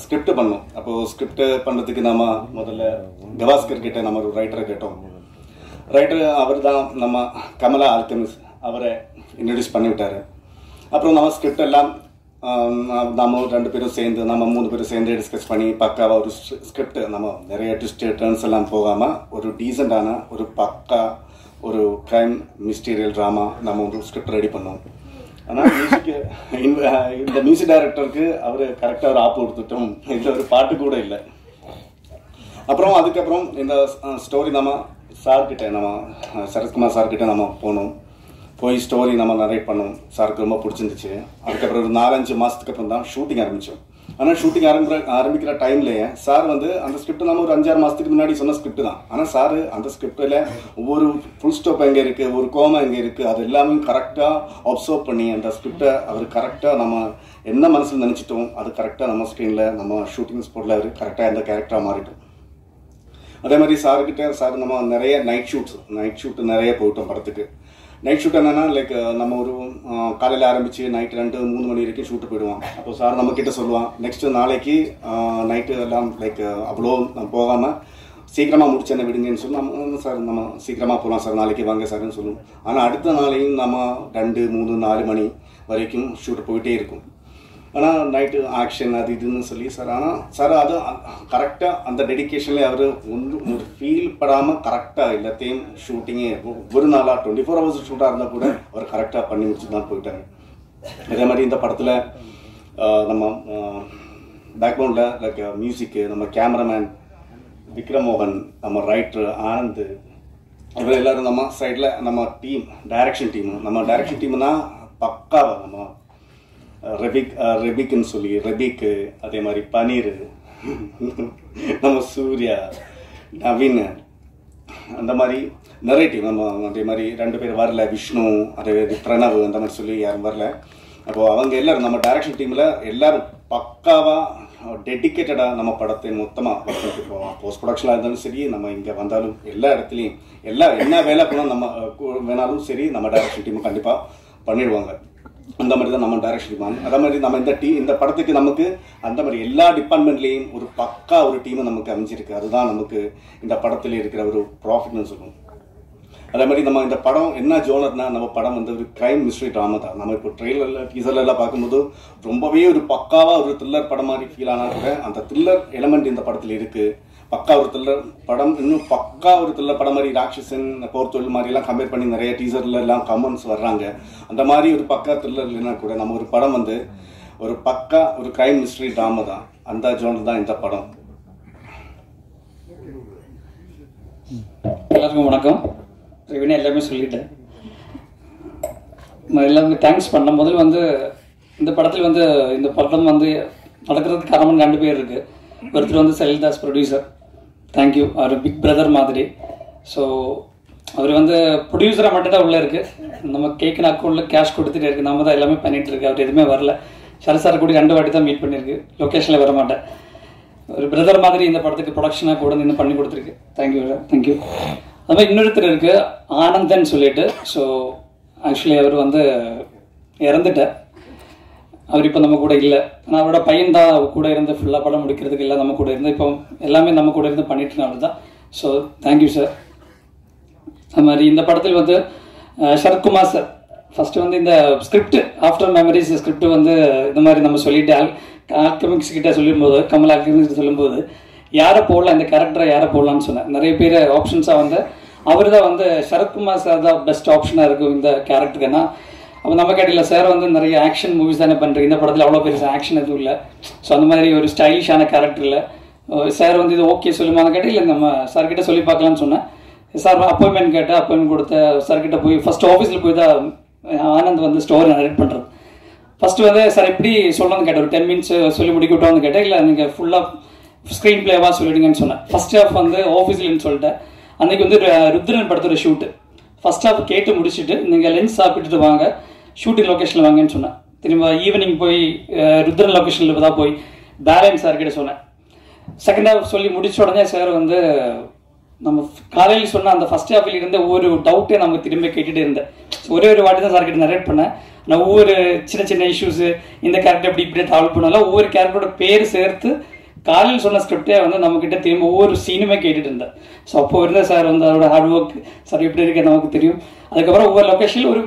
ஸ்கிரிப்ட் பண்ணோம். அப்போது ஸ்கிரிப்ட் பண்ணுறதுக்கு நம்ம முதல்ல கவாஸ்கர் கிட்ட நம்ம ஒரு ரைட்டரை கேட்டோம். ரைட்டர் அவர் தான் நம்ம கமலா ஆல்கெமிஸ்ட், அவரை இன்ட்ரடியூஸ் பண்ணிவிட்டார். அப்புறம் நம்ம ஸ்கிரிப்ட் எல்லாம் நம்ம 2 பேரும் சேர்ந்து, நம்ம 3 பேரும் சேர்ந்து டிஸ்கஸ் பண்ணி பக்காவாக ஒரு ஸ்கிரிப்ட், நம்ம நிறைய ட்விஸ்ட் டர்ன்ஸ் எல்லாம் போகாமல் ஒரு டீசெண்டான ஒரு பக்கா ஒரு க்ரைம் மிஸ்டீரியல் ட்ராமா நம்ம ஒரு ஸ்கிரிப்ட் ரெடி பண்ணோம். ஆனால் இந்த மியூசிக் டைரக்டருக்கு அவர் கரெக்டாக ஒரு ஆப்பு கொடுத்துட்டோம், இதில் ஒரு பாட்டு கூட இல்லை. அப்புறம் அதுக்கப்புறம் இந்த ஸ்டோரி நம்ம சார்கிட்ட, நம்ம சரத்குமார் சார்கிட்ட நம்ம போய் ஸ்டோரி நம்ம நரேட் பண்ணோம். சாருக்கு ரொம்ப பிடிச்சிருந்துச்சு. அதுக்கப்புறம் ஒரு 4-5 மாதத்துக்கு அப்புறம் தான் ஷூட்டிங் ஆரம்பித்தோம். ஆனால் ஷூட்டிங் ஆரம்பிக்கிற டைம்லேயே சார் வந்து அந்த ஸ்கிரிப்ட் நம்ம ஒரு 5-6 மாதத்துக்கு முன்னாடி சொன்ன ஸ்கிரிப்ட் தான். ஆனால் சார் அந்த ஸ்கிரிப்டில் ஒவ்வொரு ஃபுல் ஸ்டாப் எங்கே இருக்குது, ஒரு கோமா எங்கே இருக்குது, அது எல்லாமே கரெக்டாக அப்சர்வ் பண்ணி அந்த ஸ்கிரிப்டை அவர் கரெக்டாக நம்ம என்ன மனசில் நினச்சிட்டோம் அது கரெக்டாக நம்ம ஸ்க்ரீனில் நம்ம ஷூட்டிங் ஸ்பாட்டில் அவர் கரெக்டாக அந்த கேரக்டராக மாறிட்டோம். அதே மாதிரி சார் நம்ம நிறைய நைட் ஷூட் நிறைய போயிட்டோம் படத்துக்கு. நைட் ஷூட் என்னன்னா லைக் நம்ம ஒரு காலையில் ஆரம்பித்து நைட்டு 2-3 மணி வரைக்கும் ஷூட்டு போயிடுவோம். அப்போ சார் நம்மக்கிட்ட சொல்லுவான், நெக்ஸ்ட்டு நாளைக்கு நைட்டு எல்லாம் லைக் அவ்வளோ போகாமல் சீக்கிரமாக முடிச்சேன்னு விடுங்கன்னு சொல்லி சார் நம்ம சீக்கிரமாக போகலாம் சார், நாளைக்கு வாங்க சார்ன்னு சொல்லுவோம். ஆனால் அடுத்த நாளையும் நம்ம 2-3-4 மணி வரைக்கும் ஷூட்டு போயிட்டே இருக்கும். ஆனால் நைட்டு ஆக்ஷன் அது இதுன்னு சொல்லி சார், ஆனால் சார் அது கரெக்டாக அந்த டெடிக்கேஷன்லேயே அவர் ஒரு ஃபீல் படாமல் கரெக்டாக எல்லாத்தையும் ஷூட்டிங்கே ஒரு நாளாக 24 hours ஷூட்டாக இருந்தால் கூட அவர் கரெக்டாக பண்ணி முடிச்சு தான் போயிட்டாங்க. அதே மாதிரி இந்த படத்தில் நம்ம பேக்ரவுண்டில் லைக் மியூசிக்கு, நம்ம கேமராமேன் விக்ரம் மோகன், நம்ம ரைட்டர் ஆனந்த், இவர் எல்லோரும் நம்ம சைடில் நம்ம டீம் டைரக்ஷன் டீம்னா பக்காவாக நம்ம ரெபிக்குன்னு சொல்லி ரெபிக்கு, அதே மாதிரி பனீர், நம்ம சூர்யா, நவீன், அந்த மாதிரி நிறைய டீம். நம்ம அதே மாதிரி 2 பேர் வரல, விஷ்ணு, அதே பிரணவ், அந்த மாதிரி சொல்லி யாரும் வரல. அப்போது அவங்க எல்லோரும் நம்ம டைரக்ஷன் டீமில் எல்லோரும் பக்காவாக டெடிக்கேட்டடாக நம்ம படத்தை மொத்தமாக ஒர்க் பண்ணிட்டு போவோம். போஸ்ட் ப்ரொடக்ஷனாக இருந்தாலும் சரி, நம்ம இங்கே வந்தாலும் எல்லா இடத்துலையும் என்ன வேலை போனால் நம்ம வேணாலும் சரி, நம்ம டைரக்ஷன் டீமை கண்டிப்பாக பண்ணிடுவாங்க. அந்த மாதிரி தான் நம்ம டைரக்ஷன் டீம். அதே மாதிரி நம்ம இந்த படத்துக்கு நமக்கு அந்த மாதிரி எல்லா டிபார்ட்மெண்ட்லேயும் ஒரு பக்கா ஒரு டீமை நமக்கு அமைஞ்சிருக்கு. அதுதான் நமக்கு இந்த படத்தில் இருக்கிற ஒரு ப்ராஃபிட்னு சொல்லுவோம். அதே மாதிரி நம்ம இந்த படம் என்ன ஜோனர்னா, நம்ம படம் வந்து ஒரு கிரைம் மிஸ்ட்ரி ட்ராமா தான். நம்ம இப்போ ட்ரெயிலரில் டீசர்லாம் பார்க்கும்போது ரொம்பவே ஒரு பக்காவாக ஒரு த்ரில்லர் படம் மாதிரி ஃபீல் ஆனால் கூட அந்த த்ரில்லர் எலமெண்ட் இந்த படத்தில் இருக்குது. பக்கா ஒரு த்ரில்லர் படம், இன்னும் பக்கா ஒரு த்ரில்லர் படம் மாதிரி ராட்சசன், போர்த்தொழில் மாதிரிலாம் கம்பேர் பண்ணி நிறைய டீசர்ல எல்லாம் கமெண்ட்ஸ் வர்றாங்க. அந்த மாதிரி ஒரு பக்கா த்ரில்லர் இல்லைன்னா கூட நம்ம ஒரு படம் வந்து ஒரு பக்கா ஒரு கிரைம் மிஸ்ட்ரி ட்ராமா தான். அந்த ஜோனர் தான் இந்த படம். எல்லாருக்கும் வணக்கம். ரிவினே எல்லாமே சொல்லிட்டேன். எல்லாருக்கும் தேங்க்ஸ் பண்ண. முதல்ல வந்து இந்த படத்தில் வந்து இந்த படம் வந்து நடக்கிறதுக்கு காரணம் 2 பேர் இருக்குது. ஒருத்தர் வந்து செல்தாஸ் ப்ரொடியூசர், தேங்க்யூ. அவர் பிக் பிரதர் மாதிரி. ஸோ அவர் வந்து ப்ரொடியூசராக மட்டும்தான் உள்ளே இருக்குது. நம்ம கேட்குன அக்கௌண்ட்டில் கேஷ் கொடுத்துட்டே இருக்குது. நம்ம தான் எல்லாமே பண்ணிகிட்டு இருக்கு. அவர் எதுவுமே வரல. சரசார கூட 2 வாட்டி தான் மீட் பண்ணியிருக்கு. லொக்கேஷனில் வர மாட்டேன். ஒரு பிரதர் மாதிரி இந்த படத்துக்கு ப்ரொடக்ஷனாக கூட நின்று பண்ணி கொடுத்துருக்கு. Thank you thank you. அது மாதிரி இன்னொருத்தர் இருக்குது, ஆனந்தன் சொல்லிட்டு. ஸோ ஆக்சுவலி அவர் வந்து இறந்துட்டார். அவர் இப்போ நம்ம கூட இல்லை. ஆனால் அவரோட பையன் தான் கூட இருந்து ஃபுல்லாக படம் முடிக்கிறதுக்கு இல்லை நம்ம கூட இருந்து இப்போ எல்லாமே நம்ம கூட இருந்து பண்ணிட்டு அவர் தான். So thank you sir. அது மாதிரி இந்த படத்தில் வந்து சரத்குமார் சார் ஃபஸ்ட்டு வந்து இந்த ஸ்கிரிப்ட் ஆஃப்டர் மெமரிஸ் ஸ்கிரிப்ட் வந்து இந்த மாதிரி நம்ம சொல்லிட்டு ஆல்கமிக்ஸ் கிட்ட சொல்லும்போது, கமல் ஆல்கமிக்ஸ் சொல்லும்போது யாரை போடலாம், இந்த கேரக்டரை யாரை போடலான்னு சொன்னேன். நிறைய பேர் ஆப்ஷன்ஸாக வந்து அவர் தான் வந்து சரத்குமார் சார் தான் பெஸ்ட் ஆப்ஷனாக இருக்கும் இந்த கேரக்டருக்குன்னா. அப்போ நம்ம கேட்டில சார் வந்து நிறைய ஆக்ஷன் மூவிஸ் தானே பண்ணுறீங்க, இந்த படத்தில் அவ்வளோ பெரிய ஆக்ஷன் எதுவும் இல்லை. ஸோ அந்த மாதிரி ஒரு ஸ்டைலிஷான கேரக்டர் இல்லை. சார் வந்து இது ஓகே சொல்லுமான்னு கேட்டு, இல்லை நம்ம சார்கிட்ட சொல்லி பார்க்கலான்னு சொன்னேன். சார் அப்பாயின்மெண்ட் கேட்டேன். அப்பாயின்மெண்ட் கொடுத்த சார்கிட்ட போய் ஃபஸ்ட்டு ஆஃபீஸில் போய் தான் ஆனந்த் வந்து ஸ்டோரி நரேட் பண்ணுறது. ஃபஸ்ட்டு வந்து சார் எப்படி சொல்லணும்னு கேட்டேன். ஒரு 10 மினிட்ஸ் சொல்லி முடிக்கட்டோம்னு கேட்டேன். இல்லை நீங்கள் ஃபுல்லாக ஸ்க்ரீன் பிளேவாக சொல்லிடுங்கன்னு சொன்னேன். ஃபர்ஸ்ட் ஹாஃப் வந்து ஆஃபீஸ்லன்னு சொல்லிட்டேன். அன்றைக்கி வந்து ருத்ரன் படத்தோட ஷூட்டு. ஃபர்ஸ்ட் ஹாஃப் கேட்டு முடிச்சுட்டு நீங்கள் லென்ஸ் சாப்பிட்டுட்டு வாங்க, ஷூட்டிங் லொக்கேஷனில் வாங்கன்னு சொன்னேன். திரும்ப ஈவினிங் போய் ருத்ரன் லொக்கேஷனில் தான் போய் பேலன் சார்கிட்ட சொன்னேன். செகண்ட் ஹாஃப் சொல்லி முடிச்ச உடனே சார் வந்து நம்ம காலையில் சொன்ன அந்த ஃபர்ஸ்ட் ஹாஃபில் இருந்த ஒவ்வொரு டவுட்டே நம்ம திரும்ப கேட்டுகிட்டே இருந்தேன். ஒரே ஒரு வாட்டி தான் சார்கிட்ட நரேட் பண்ணேன். நான் ஒவ்வொரு சின்ன சின்ன இஷ்யூஸு, இந்த கேரக்டர் இப்படியே ட்ராவல் பண்ணாலும் ஒவ்வொரு கேரக்டரோட பேர் சேர்த்து காலையில் சொன்ன ஸ்கிரிப்டே வந்து நம்மக்கிட்ட திரும்ப ஒவ்வொரு சீனுமே கேட்டுட்டு இருந்தேன். ஸோ அப்போ இருந்த சார் வந்து அதோட ஹார்ட் ஒர்க் சார் எப்படி இருக்கு நமக்கு தெரியும். அதுக்கப்புறம் ஒவ்வொரு லொக்கேஷனில் ஒரு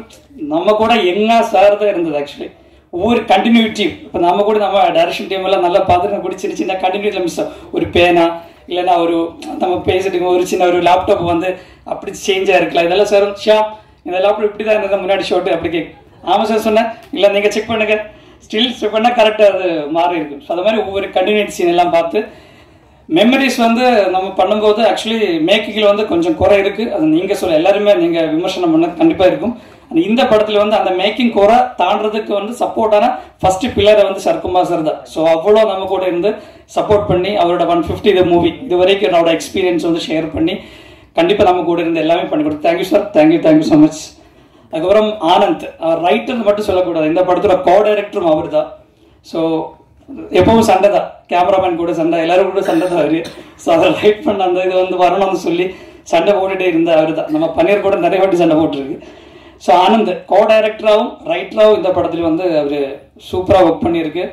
நம்ம கூட என்ன சார் தான் இருந்தது. ஆக்சுவலி ஒவ்வொரு கண்டினியூட்டி இப்போ நம்ம கூட நம்ம டைரக்ஷன் டீம் எல்லாம் நல்லா பார்த்துட்டு கூட சின்ன சின்ன கண்டினியூட்டியில் மிஸ் ஆகும். ஒரு பேனா இல்லைன்னா ஒரு நம்ம பேசிட்டு ஒரு சின்ன ஒரு லேப்டாப் வந்து அப்படி சேஞ்சாக இருக்கலாம். இதெல்லாம் சார் ஷாப் இந்த லேப்டாப் இப்படி தான் இருந்தது முன்னாடி ஷோட்டு அப்படி கேட்கும். ஆமாம் சார் சொன்னேன். இல்லை நீங்கள் செக் பண்ணுங்க, ஸ்டில் செக் பண்ணால் கரெக்டாக அது மாறி இருக்கும். ஸோ அது மாதிரி ஒவ்வொரு கண்டினியூட்டி சீன் எல்லாம் பார்த்து மெமரிஸ் வந்து நம்ம பண்ணும்போது ஆக்சுவலி மேக்கிங்கில் வந்து கொஞ்சம் குறை இருக்குது. அது நீங்கள் சொல்ல எல்லாருமே நீங்கள் விமர்சனம் பண்ண கண்டிப்பாக இருக்கும். இந்த படத்தில் வந்து அந்த மேக்கிங் குறை தாண்டதுக்கு வந்து சப்போர்ட்டான ஃபர்ஸ்ட் பில்லரை வந்து சரத்குமார் சார் தான். ஸோ அவ்வளோ நம்ம கூட இருந்து சப்போர்ட் பண்ணி அவரோட 150 இது மூவி இது வரைக்கும் என்னோட எக்ஸ்பீரியன்ஸ் வந்து ஷேர் பண்ணி கண்டிப்பாக நம்ம கூட இருந்து எல்லாமே பண்ணி கொடுத்து thank you sir. Thank you so much. அதுக்கப்புறம் ஆனந்த் ரைட்டர் மட்டும் சொல்லக்கூடாது, இந்த படத்தோட கோ டைரக்டரும் அவர் தான். ஸோ எப்பவும் சண்டை தான், கேமராமேன் கூட சண்டை, எல்லாரும் கூட சண்டை தான் அவரு. ஸோ அதை ரைட் பண்ண அந்த இது வந்து வரணும்னு சொல்லி சண்டை போட்டுகிட்டே இருந்த அவர் தான். நம்ம பன்னீர் கூட நிறைய வாட்டி சண்டை போட்டுருக்கு. ஸோ ஆனந்த் கோ டைரக்டராகவும் ரைட்டராகவும் இந்த படத்தில் வந்து அவர் சூப்பராக ஒர்க் பண்ணியிருக்கு.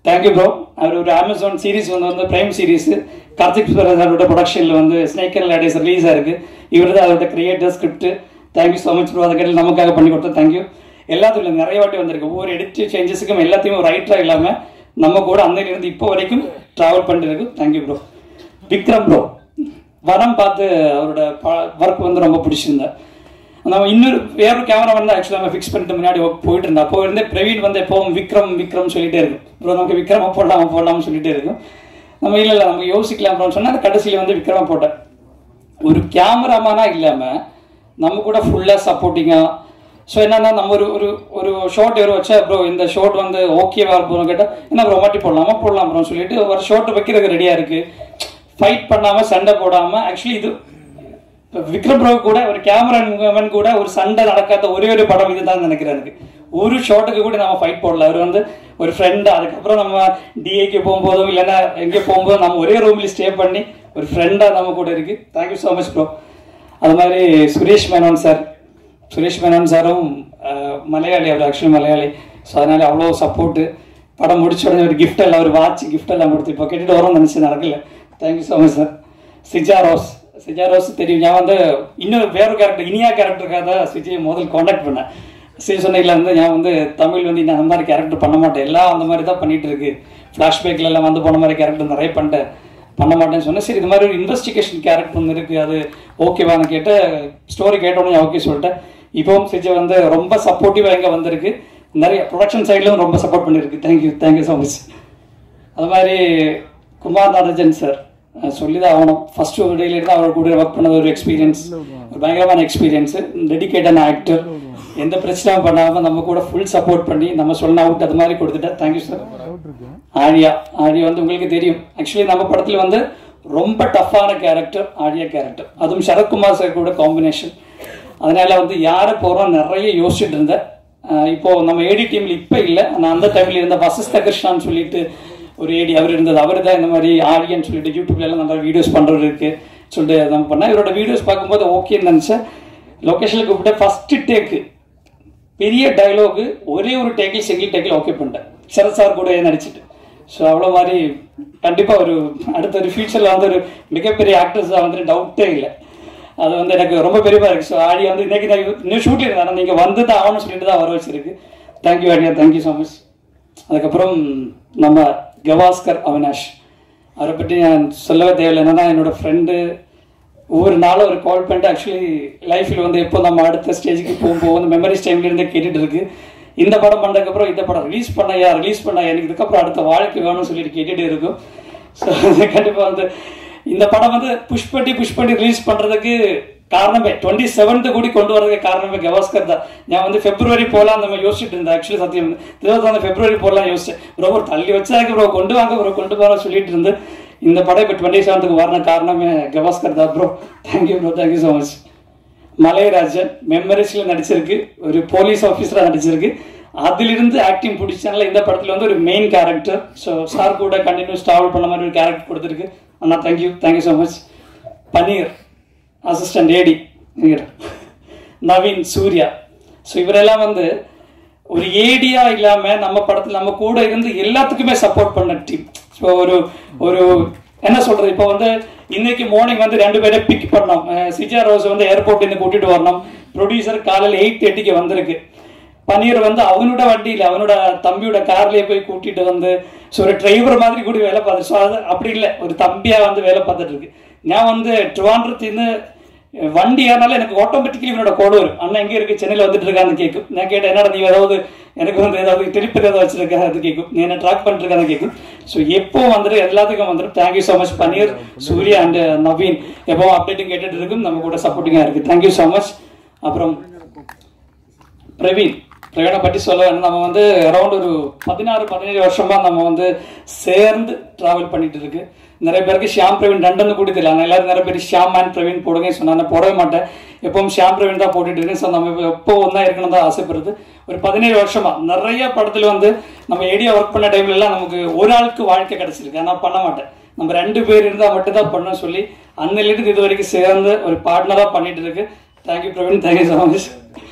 Thank you bro. அவர் ஒரு அமேசான் சீரிஸ் வந்து பிரைம் சீரிஸ் கார்த்திக் சாரோட ப்ரொடக்ஷனில் வந்து ஸ்னேக் அண்ட் லேடீஸ் ரிலீஸ் ஆயிருக்கு. இவர் தான் அதோட creator script. Thank you so much bro. அதை கேட்டு நமக்காக பண்ணி கொடுத்தோம். தேங்க்யூ. எல்லாத்துலையும் நிறைய வாட்டி வந்திருக்கு. ஒவ்வொரு எடிட் சேஞ்சஸுக்கும் எல்லாத்தையும் ஒரு ரைட்டராக இல்லாமல் நம்ம கூட அன்னையிலிருந்து இப்போ வரைக்கும் ட்ராவல் பண்ணிட்டு இருக்கு. Thank you bro. விக்ரம் ப்ரோ வரம் பார்த்து அவரோட ஒர்க் வந்து ரொம்ப பிடிச்சிருந்தேன். நம்ம இன்னொரு வேறொரு கேமராமேன் தான் ஆக்சுவலாக நம்ம ஃபிக்ஸ் பண்ணிட்டு முன்னாடி போயிட்டு இருந்தோம். அப்போ இருந்தே பிரவீன் வந்து எப்போவும் விக்ரம் சொல்லிட்டே இருக்கும். ப்ரோ நமக்கு விக்ரமா போடலாம்னு சொல்லிட்டே இருக்கும். நம்ம இல்லை நம்ம யோசிக்கலாம் ப்ரோன்னு சொன்னால் கடைசியில் வந்து விக்ரமா போட்டேன். ஒரு கேமராமேனாக இல்லாமல் நம்ம கூட ஃபுல்லாக சப்போர்ட்டிங்காக. ஸோ என்னன்னா நம்ம ஒரு ஷார்ட் எவ்வளோ வச்சா ப்ரோ இந்த ஷார்ட் வந்து ஓகேவா இருப்போம்னு கேட்டால் என்ன ப்ரோ மாட்டி போடலாம் ப்ரோன்னு சொல்லிட்டு ஒரு ஷார்ட் வைக்கிறதுக்கு ரெடியாக இருக்குது. ஃபைட் பண்ணாமல் சண்டை போடாமல் ஆக்சுவலி இது விக்ரம் ப்ரோ கூட ஒரு கேமராமேன் கூட ஒரு சண்டை நடக்காத ஒரே ஒரு படம் இதுதான் நினைக்கிறேன். எனக்கு ஒரு ஷாட்டுக்கு கூட நம்ம ஃபைட் போடல. அவர் வந்து ஒரு ஃப்ரெண்டு, அதுக்கப்புறம் நம்ம டிஏக்கு போகும்போதும் இல்லைன்னா எங்கே போகும்போதும் நம்ம ஒரே ரூம்ல ஸ்டே பண்ணி ஒரு ஃப்ரெண்டாக நம்ம கூட இருக்கு. Thank you so much bro. அது மாதிரி சுரேஷ் மேனன் சாரும் மலையாளி, அவர் ஆக்சுவலி மலையாளி. ஸோ அதனால அவ்வளோ சப்போர்ட்டு. படம் முடிச்ச உடனே ஒரு கிஃப்ட் எல்லாம், ஒரு வாட்ச் கிஃப்ட் எல்லாம் கொடுத்து இப்போ கேட்டுட்டு வரோம்னு நினச்சி நடக்கல. Thank you so much sir. Sija Rose தெரியும். நான் வந்து இன்னொரு வேற கேரக்டர், இனியா கேரக்டருக்காக தான் சிஜியை முதல் காண்டாக்ட் பண்ணேன். சொன்னையில் வந்து நான் வந்து தமிழ் வந்து இன்னும் அந்த மாதிரி கேரக்டர் பண்ண மாட்டேன், எல்லாம் அந்த மாதிரி தான் பண்ணிட்டு இருக்கு, ஃப்ளாஷ்பேக்கில் எல்லாம் வந்து போன மாதிரி கேரக்டர் நிறைய பண்ண மாட்டேன்னு சொன்னேன். சரி, இது மாதிரி ஒரு இன்வெஸ்டிகேஷன் கேரக்டர் ஒன்று இருக்குது, அது ஓகேவான்னு கேட்ட ஸ்டோரி கேட்டோடனே ஓகே சொல்லிட்டேன். இப்போவும் சிஜி வந்து ரொம்ப சப்போர்ட்டிவாக எங்கே வந்திருக்கு, நிறைய ப்ரொடக்ஷன் சைட்லையும் ரொம்ப சப்போர்ட் பண்ணியிருக்கு. Thank you so much. அது மாதிரி குமார் நடராஜன் சார் சொல்லி தான் ஆகணும். ஃபர்ஸ்ட் ஒரு டேல இருந்து அவர் கூட ஒர்க் பண்ணது ஒரு எக்ஸ்பீரியன்ஸ், ஒரு பயங்கரமான எக்ஸ்பீரியன்ஸு. டெடிகேட்டான ஆக்டர், எந்த பிரச்சனையும் பண்ணாமல் நம்ம கூட ஃபுல் சப்போர்ட் பண்ணி நம்ம சொன்ன அவுட் அது மாதிரி கொடுத்துட்டேன். Thank you sir. ஆழியா வந்து உங்களுக்கு தெரியும், ஆக்சுவலி நம்ம படத்தில் வந்து ரொம்ப டஃப்பான கேரக்டர் ஆழியா கேரக்டர், அதுவும் சரத்குமார் சார் கூட காம்பினேஷன். அதனால வந்து யாரை போகிறோம் நிறைய யோசிச்சுட்டு இருந்தேன். இப்போ நம்ம ஏடி டீமில் இப்போ இல்லை, ஆனால் அந்த டைமில் இருந்த வசஸ்த கிருஷ்ணான்னு சொல்லிட்டு ஒரு ஏடி அவர் இருந்தது. அவர் தான் இந்த மாதிரி ஆரியன்னு சொல்லிட்டு யூடியூப்ல எல்லாம் நல்லா வீடியோஸ் பண்ணுறது இருக்கு சொல்லிட்டு நம்ம பண்ணேன். இவரோட வீடியோஸ் பார்க்கும்போது ஓகேன்னு நினச்சேன். லொக்கேஷனில் கூப்பிட்டு ஃபர்ஸ்ட் டேக்கு பெரிய டைலாகு ஒரே ஒரு டேக்கில் சிங்கிள் டேக்கில் ஓகே பண்ணிட்டேன், சரத் சார் கூட நடிச்சுட்டு. ஸோ அவ்வளோ மாதிரி கண்டிப்பாக ஒரு அடுத்த ஒரு ஃபியூச்சரில் வந்து ஒரு மிகப்பெரிய ஆக்டர்ஸாக வந்துட்டு டவுட்டே இல்லை. அது வந்து எனக்கு ரொம்ப பெரியமாக இருக்குது. ஸோ ஆடியா வந்து இன்னைக்கு நான் இன்னும் ஷூட்டில் இருந்தேன், நீங்கள் வந்து தான் ஆகணும்னு சொல்லிட்டு தான் வர வச்சிருக்கு. தேங்க்யூ ஆடியா, தேங்க்யூ ஸோ மச். அதுக்கப்புறம் நம்ம கவாஸ்கர் அவினாஷ், அவரை பற்றி நான் சொல்லவே தேவையில்லை. என்னன்னா என்னோட ஃப்ரெண்டு, ஒவ்வொரு நாளும் ஒரு கால் பண்ணிட்டு ஆக்சுவலி லைஃப்பில் வந்து எப்போ நம்ம அடுத்த ஸ்டேஜுக்கு போகும்போது அந்த மெமரிஸ் டைம்லேருந்து கேட்டுட்டு இருக்கு. இந்த படம் பண்ணதுக்கப்புறம் இந்த படம் ரிலீஸ் பண்ணையா எனக்கு இதுக்கப்புறம் அடுத்த வாழ்க்கை வேணும்னு சொல்லிட்டு கேட்டுகிட்டே இருக்கும். ஸோ கண்டிப்பாக வந்து இந்த படம் வந்து புஷ் பண்ணி ரிலீஸ் பண்ணுறதுக்கு காரணமே 27th கூடி கொண்டு வரதுக்கு காரணமே கவாஸ்கர் தான். நான் வந்து பிப்ரவரி போகலாம் அந்த மாதிரி யோசிச்சுட்டு இருந்தேன். ஆக்சுவலி சத்தியம் 24 பிப்ரவரி போகலாம் யோசிச்சேன். ப்ரோ ஒரு தள்ளி வச்சாக்கு ப்ரோ கொண்டு போகலாம் சொல்லிட்டு இருந்து இந்த படம் இப்போ 27th வரன காரணமே கவாஸ்கர் தான் bro. Thank you so much. Malayarajan மெமரிஸில் நடிச்சிருக்கு, ஒரு போலீஸ் ஆஃபீஸராக நடிச்சிருக்கு. அதிலிருந்து ஆக்டிங் பிடிச்சனால இந்த படத்தில் வந்து ஒரு மெயின் கேரக்டர். ஸோ சார் கூட கண்டினியூஸ் ட்ராவல் பண்ண மாதிரி ஒரு கேரக்டர் கொடுத்துருக்கு. அண்ணா தேங்க்யூ ஸோ மச். பன்னீர் அசிஸ்டன்ட் ஏடி நவீன், சூர்யா. ஸோ இவரெல்லாம் வந்து ஒரு ஏடியா இல்லாமல் நம்ம படத்தில் நம்ம கூட இருந்து எல்லாத்துக்குமே சப்போர்ட் பண்ண டீம். ஸோ ஒரு என்ன சொல்றது, இப்போ வந்து இன்னைக்கு மார்னிங் வந்து 2 பேரை பிக் பண்ணோம். சிஜா ரோஸ் வந்து ஏர்போர்ட்லேருந்து கூட்டிட்டு வரணும். ப்ரொடியூசர் காலையில் 8:30 வந்திருக்கு. பன்னீர் வந்து அவனோட வண்டியில் அவனோட தம்பியோட கார்லேயே போய் கூட்டிட்டு வந்து ஸோ ஒரு டிரைவர் மாதிரி கூட வேலை பார்த்துட்டு, ஸோ அது அப்படி இல்லை, ஒரு தம்பியா வந்து வேலை பார்த்துட்டு இருக்கு. நான் வந்து ட்ரிவாண்ட்ரத்தின்னு வண்டி ஏறினாலும் எனக்கு ஆட்டோமேட்டிக்கலி இவனோட கோடு வரும், அண்ணா எங்கே இருக்கு சென்னையில் வந்துட்டு இருக்கான்னு கேட்கும். நான் கேட்டேன் என்னடா நீ ஏதாவது எனக்கு வந்து ஏதாவது திருப்பதி ஏதாவது வச்சிருக்கேன் அது கேட்கும், நீ என்ன ட்ராக் பண்ணிட்டு இருக்கான்னு கேட்கும். ஸோ எப்போ வந்துட்டு எல்லாத்துக்கும் வந்துடும். Thank you so much Panneer, Surya and Naveen எப்போ அப்டேட்டிங் கேட்டுட்டு இருக்கும், நம்ம கூட சப்போர்ட்டிங்காக இருக்கு. Thank you so much. அப்புறம் பிரவீனை பற்றி சொல்ல வேணும். நம்ம வந்து அரௌண்ட் ஒரு 16-17 வருஷமா நம்ம வந்து சேர்ந்து டிராவல் பண்ணிட்டு இருக்கு. நிறைய பேருக்கு ஷியாம் பிரவீன் ரெண்டுன்னு கூட தெரியல. எல்லாரும் நிறைய பேர் ஷியாம் அண்ட் பிரவீன் போடுங்க சொன்னா நான் போடவே மாட்டேன், எப்பவும் ஷியாம் பிரவீன் தான் போட்டுட்டு இருக்கேன். ஸோ நம்ம எப்போ ஒன்றா இருக்கணும் தான் ஆசைப்படுறது. ஒரு 17 வருஷமா நிறைய படத்துல வந்து நம்ம ஏடியா ஒர்க் பண்ண டைம்ல எல்லாம் நமக்கு ஒரு ஆளுக்கு வாழ்க்கை கிடைச்சிருக்கு, ஆனால் பண்ண மாட்டேன், நம்ம 2 பேர் இருந்தால் மட்டும்தான் பண்ணணும்னு சொல்லி அன்னிலிருந்து இது வரைக்கும் சேர்ந்து ஒரு பார்ட்னராக பண்ணிட்டு இருக்கு. Thank you Praveen, thank you so much.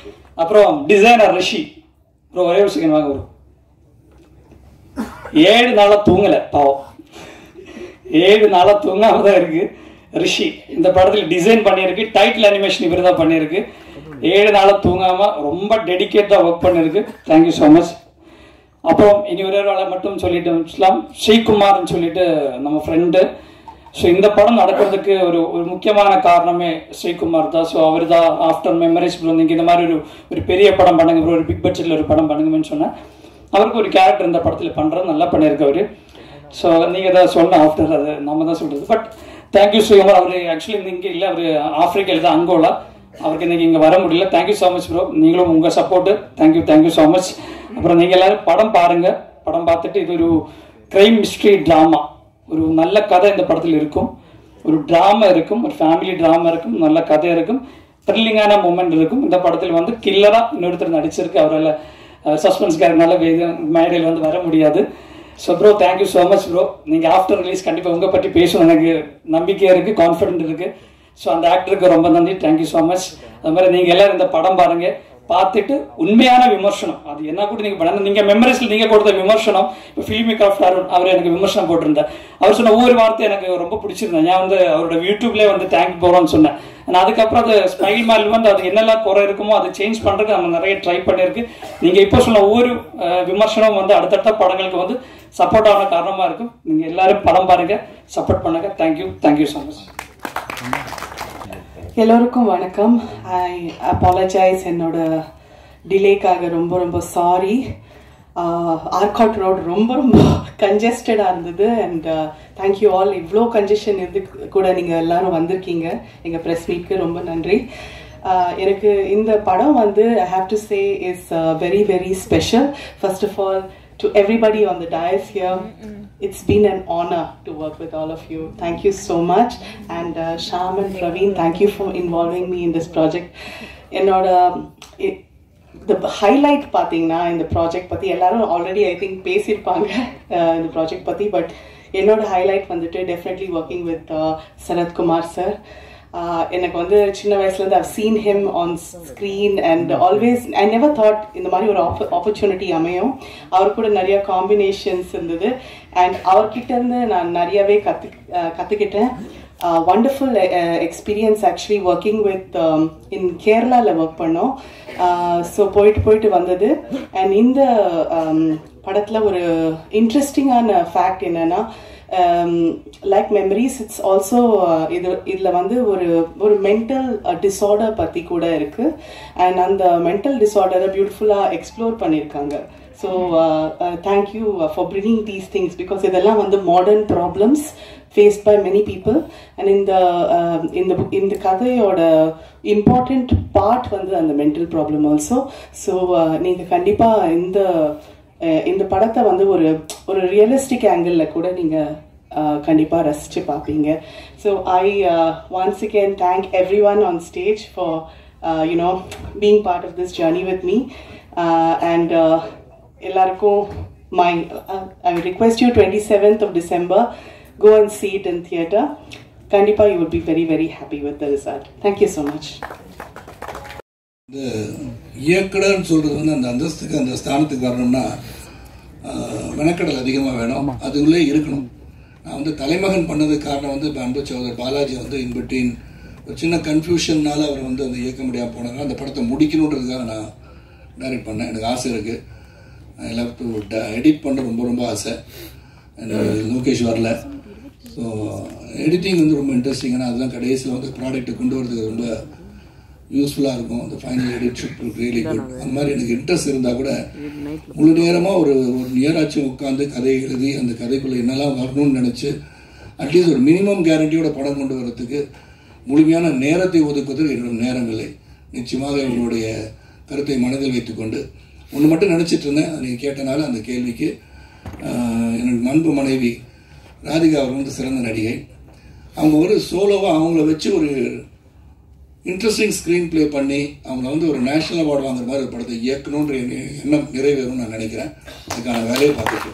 அப்புறம் டிசைனர் ரிஷி ப்ரோ, ஒரே ஒரு செகண்ட் வாங்க. ஒரு 7 நாளாக தூங்கலை பாவம், 7 நாளாக தூங்காம தான் இருக்கு. ரிஷி இந்த படத்தில் டிசைன் பண்ணியிருக்கு, டைட்டில் அனிமேஷன் இவர் தான் பண்ணியிருக்கு. 7 நாளாக தூங்காம ரொம்ப டெடிகேட்டாக ஒர்க் பண்ணியிருக்கு. Thank you so much. அப்புறம் இனி ஒரு வேலை மட்டும் சொல்லிட்டு இஸ்லாம் ஸ்ரீகுமார்னு சொல்லிட்டு நம்ம ஃப்ரெண்டு. ஸோ இந்த படம் நடக்கிறதுக்கு ஒரு முக்கியமான காரணமே ஸ்ரீகுமார் தான். ஸோ அவர் தான் ஆஃப்டர் மெமரிஸ் நீங்கள் இந்த மாதிரி ஒரு பெரிய படம் பண்ணுங்க, ஒரு பிக் பட்ஜெட்டில் ஒரு படம் பண்ணுங்கன்னு சொன்னேன். அவருக்கு ஒரு கேரக்டர் இந்த படத்தில் பண்ணுறது நல்லா பண்ணியிருக்கு அவர். ஸோ நீங்கள் தான் சொன்ன ஆஃப்டர் அது நம்ம தான் சொல்கிறது. But thank you Sreekumar. அவர் ஆக்சுவலி இங்கே இல்லை, அவர் ஆஃப்ரிக்காவில் தான், அங்கோலா. அவருக்கு இன்னைக்கு இங்கே வர முடியல. தேங்க்யூ ஸோ மச் ப்ரோ, நீங்களும் உங்கள் சப்போர்ட்டு தேங்க்யூ ஸோ மச். அப்புறம் நீங்கள் எல்லாரும் படம் பாருங்கள், படம் பார்த்துட்டு இது ஒரு கிரைம் மிஸ்ட்ரி ட்ராமா, ஒரு நல்ல கதை இந்த படத்தில் இருக்கும். ஒரு ட்ராமா இருக்கும், ஒரு ஃபேமிலி ட்ராமா இருக்கும், நல்ல கதை இருக்கும், த்ரில்லிங்கான மூமெண்ட் இருக்கும். இந்த படத்தில் வந்து கில்லராக இன்னொருத்தர் நடிச்சிருக்கு. அவரால் சஸ்பென்ஸ்காரனால மேடையில் வந்து வர முடியாது. So bro thank you so much bro. நீங்கள் ஆஃப்டர் ரிலீஸ் கண்டிப்பாக உங்கள் பற்றி பேசணும் எனக்கு நம்பிக்கையாக இருக்குது, கான்ஃபிடென்ட் இருக்குது. ஸோ அந்த ஆக்டருக்கு ரொம்ப நன்றி, தேங்க்யூ ஸோ மச். அது மாதிரி நீங்கள் எல்லோரும் இந்த படம் பாருங்கள், பார்த்துட்டு உண்மையான விமர்சனம் அது என்ன கூட நீங்கள் பண்ண. நீங்கள் மெமரிஸில் நீங்கள் கொடுத்த விமர்சனம், இப்போ ஃபில்மி கிராஃப்ட் அவர் எனக்கு விமர்சனம் போட்டிருந்தார். அவர் சொன்ன ஒவ்வொரு வார்த்தை எனக்கு ரொம்ப பிடிச்சிருந்தேன். நான் வந்து அவரோட யூடியூப்லேயே வந்து தேங்க் போகிறோன்னு சொன்னேன். ஆனால் அதுக்கப்புறம் அது ஸ்மைல் மாதிரி வந்து அது என்னெல்லாம் குறை இருக்குமோ அதை சேஞ்ச் பண்ணுறதுக்கு நம்ம நிறைய ட்ரை பண்ணியிருக்கு. நீங்கள் இப்போ சொன்ன ஒவ்வொரு விமர்சனம் வந்து அடுத்தடுத்த படங்களுக்கு வந்து சப்போர்ட் ஆன காரணமாக இருக்கும். நீங்கள் எல்லாரும் படம் பாருங்கள், சப்போர்ட் பண்ணுங்க. Thank you so much. எல்லோருக்கும் வணக்கம். ஐ அப்பாலஜைஸ், என்னோட டிலேக்காக ரொம்ப ரொம்ப சாரி. ஆர்காட் ரோடு ரொம்ப ரொம்ப கன்ஜஸ்டடாக இருந்தது. And thank you all. இவ்வளோ கன்ஜெஷன் இருந்து கூட நீங்கள் எல்லாரும் வந்திருக்கீங்க எங்கள் ப்ரெஸ் மீட்க்கு, ரொம்ப நன்றி. எனக்கு இந்த படம் வந்து I have to say is very very special. First of all, to everybody on the dais here, it's been an honor to work with all of you. Thank you so much. And Shyam and Praveen, thank you for involving me in this project. The highlight pathina in the project patti ellarum already I think pesirpaanga in the project patti, but enoda highlight vandute definitely working with Sarath Kumar sir. எனக்கு வந்து சின்ன வயசுலேருந்து I've seen him on screen and always I never thought இந்த மாதிரி ஒரு opportunity அமையும். அவர் கூட நிறைய காம்பினேஷன்ஸ் இருந்தது அண்ட் அவர்கிட்ட இருந்து நான் நிறையவே கற்றுக்கிட்டேன். Wonderful experience actually working with in கேரளாவில் ஒர்க் பண்ணோம். ஸோ போயிட்டு வந்தது. அண்ட் இந்த படத்தில் ஒரு இன்ட்ரெஸ்டிங்கான ஃபேக்ட் என்னன்னா, like memories, it's also இதுல வந்து ஒரு மென்டல் டிஸார்டர் பத்தி கூட இருக்கு. அண்ட் அந்த மென்டல் டிஸார்டரை பியூட்டிஃபுல்லா எக்ஸ்ப்ளோர் பண்ணியிருக்காங்க. So thank you for bringing these things, because இதெல்லாம் வந்து modern problems faced by many people. And in the கதையோட important part வந்து அந்த mental problem also. So நீங்க கண்டிப்பா இந்த படத்தை வந்து ஒரு ரியலிஸ்டிக் ஆங்கிளில் கூட நீங்கள் கண்டிப்பாக ரசித்து பார்ப்பீங்க. So I once again thank everyone on stage for being part of this journey with me. And எல்லாருக்கும் I request you 27th of December, go and see it in theatre. கண்டிப்பாக you will be very very happy with the result. Thank you so much. இந்த இயக்குனர்னு சொல்கிறது வந்து அந்த அந்தஸ்துக்கு அந்த ஸ்தானத்துக்கு வரணும்னா மெனக்கடல் அதிகமாக வேணும், அதுக்குள்ளே இருக்கணும். நான் வந்து தலைமகன் பண்ணதுக்கு காரணம் வந்து அன்பு சகோதரர் பாலாஜி வந்து இன்பிட்வீன் ஒரு சின்ன கன்ஃபியூஷன்னால அவர் வந்து அந்த இயக்க முடியாமல் போனாங்க. அந்த படத்தை முடிக்கணுன்றதுக்காக நான் டைரக்ட் பண்ணேன். எனக்கு ஆசை இருக்குது, ஐ லவ் டு எடிட் பண்ண ரொம்ப ரொம்ப ஆசை. லோகேஷ் வரல. ஸோ எடிட்டிங் வந்து ரொம்ப இன்ட்ரெஸ்டிங். ஆனால் அதெல்லாம் கடைசியில் வந்து ப்ராடக்ட்டை கொண்டு வரதுக்கு ரொம்ப யூஸ்ஃபுல்லாக இருக்கும். அந்த final edit should really good. அந்த மாதிரி எனக்கு இன்ட்ரெஸ்ட் இருந்தால் கூட முழு நேரமாக ஒரு நியராச்சும் உட்காந்து கதையை எழுதி அந்த கதைக்குள்ளே என்னெல்லாம் வரணும்னு நினச்சி அட்லீஸ்ட் ஒரு மினிமம் கேரண்டியோட படம் கொண்டு வரதுக்கு முழுமையான நேரத்தை ஒதுக்குவதற்கு என்னோட நேரம் இல்லை. நிச்சயமாக இவங்களுடைய கருத்தை மனதில் வைத்துக்கொண்டு ஒன்று மட்டும் நினச்சிட்டு இருந்தேன். நீங்கள் கேட்டனால அந்த கேள்விக்கு என்னோட அன்பு மனைவி ராதிகா அவர் வந்து சிறந்த நடிகை. அவங்க ஒரு சோலோவாக அவங்கள வச்சு ஒரு இன்ட்ரெஸ்டிங் ஸ்க்ரீன் பிளே பண்ணி அவங்கள வந்து ஒரு நேஷனல் அவார்டு வாங்குற மாதிரி ஒரு படத்தை இயக்கணுன்ற எண்ணம் நிறைவேறும்னு நான் நினைக்கிறேன். அதுக்கான வேலையை பார்த்துட்டு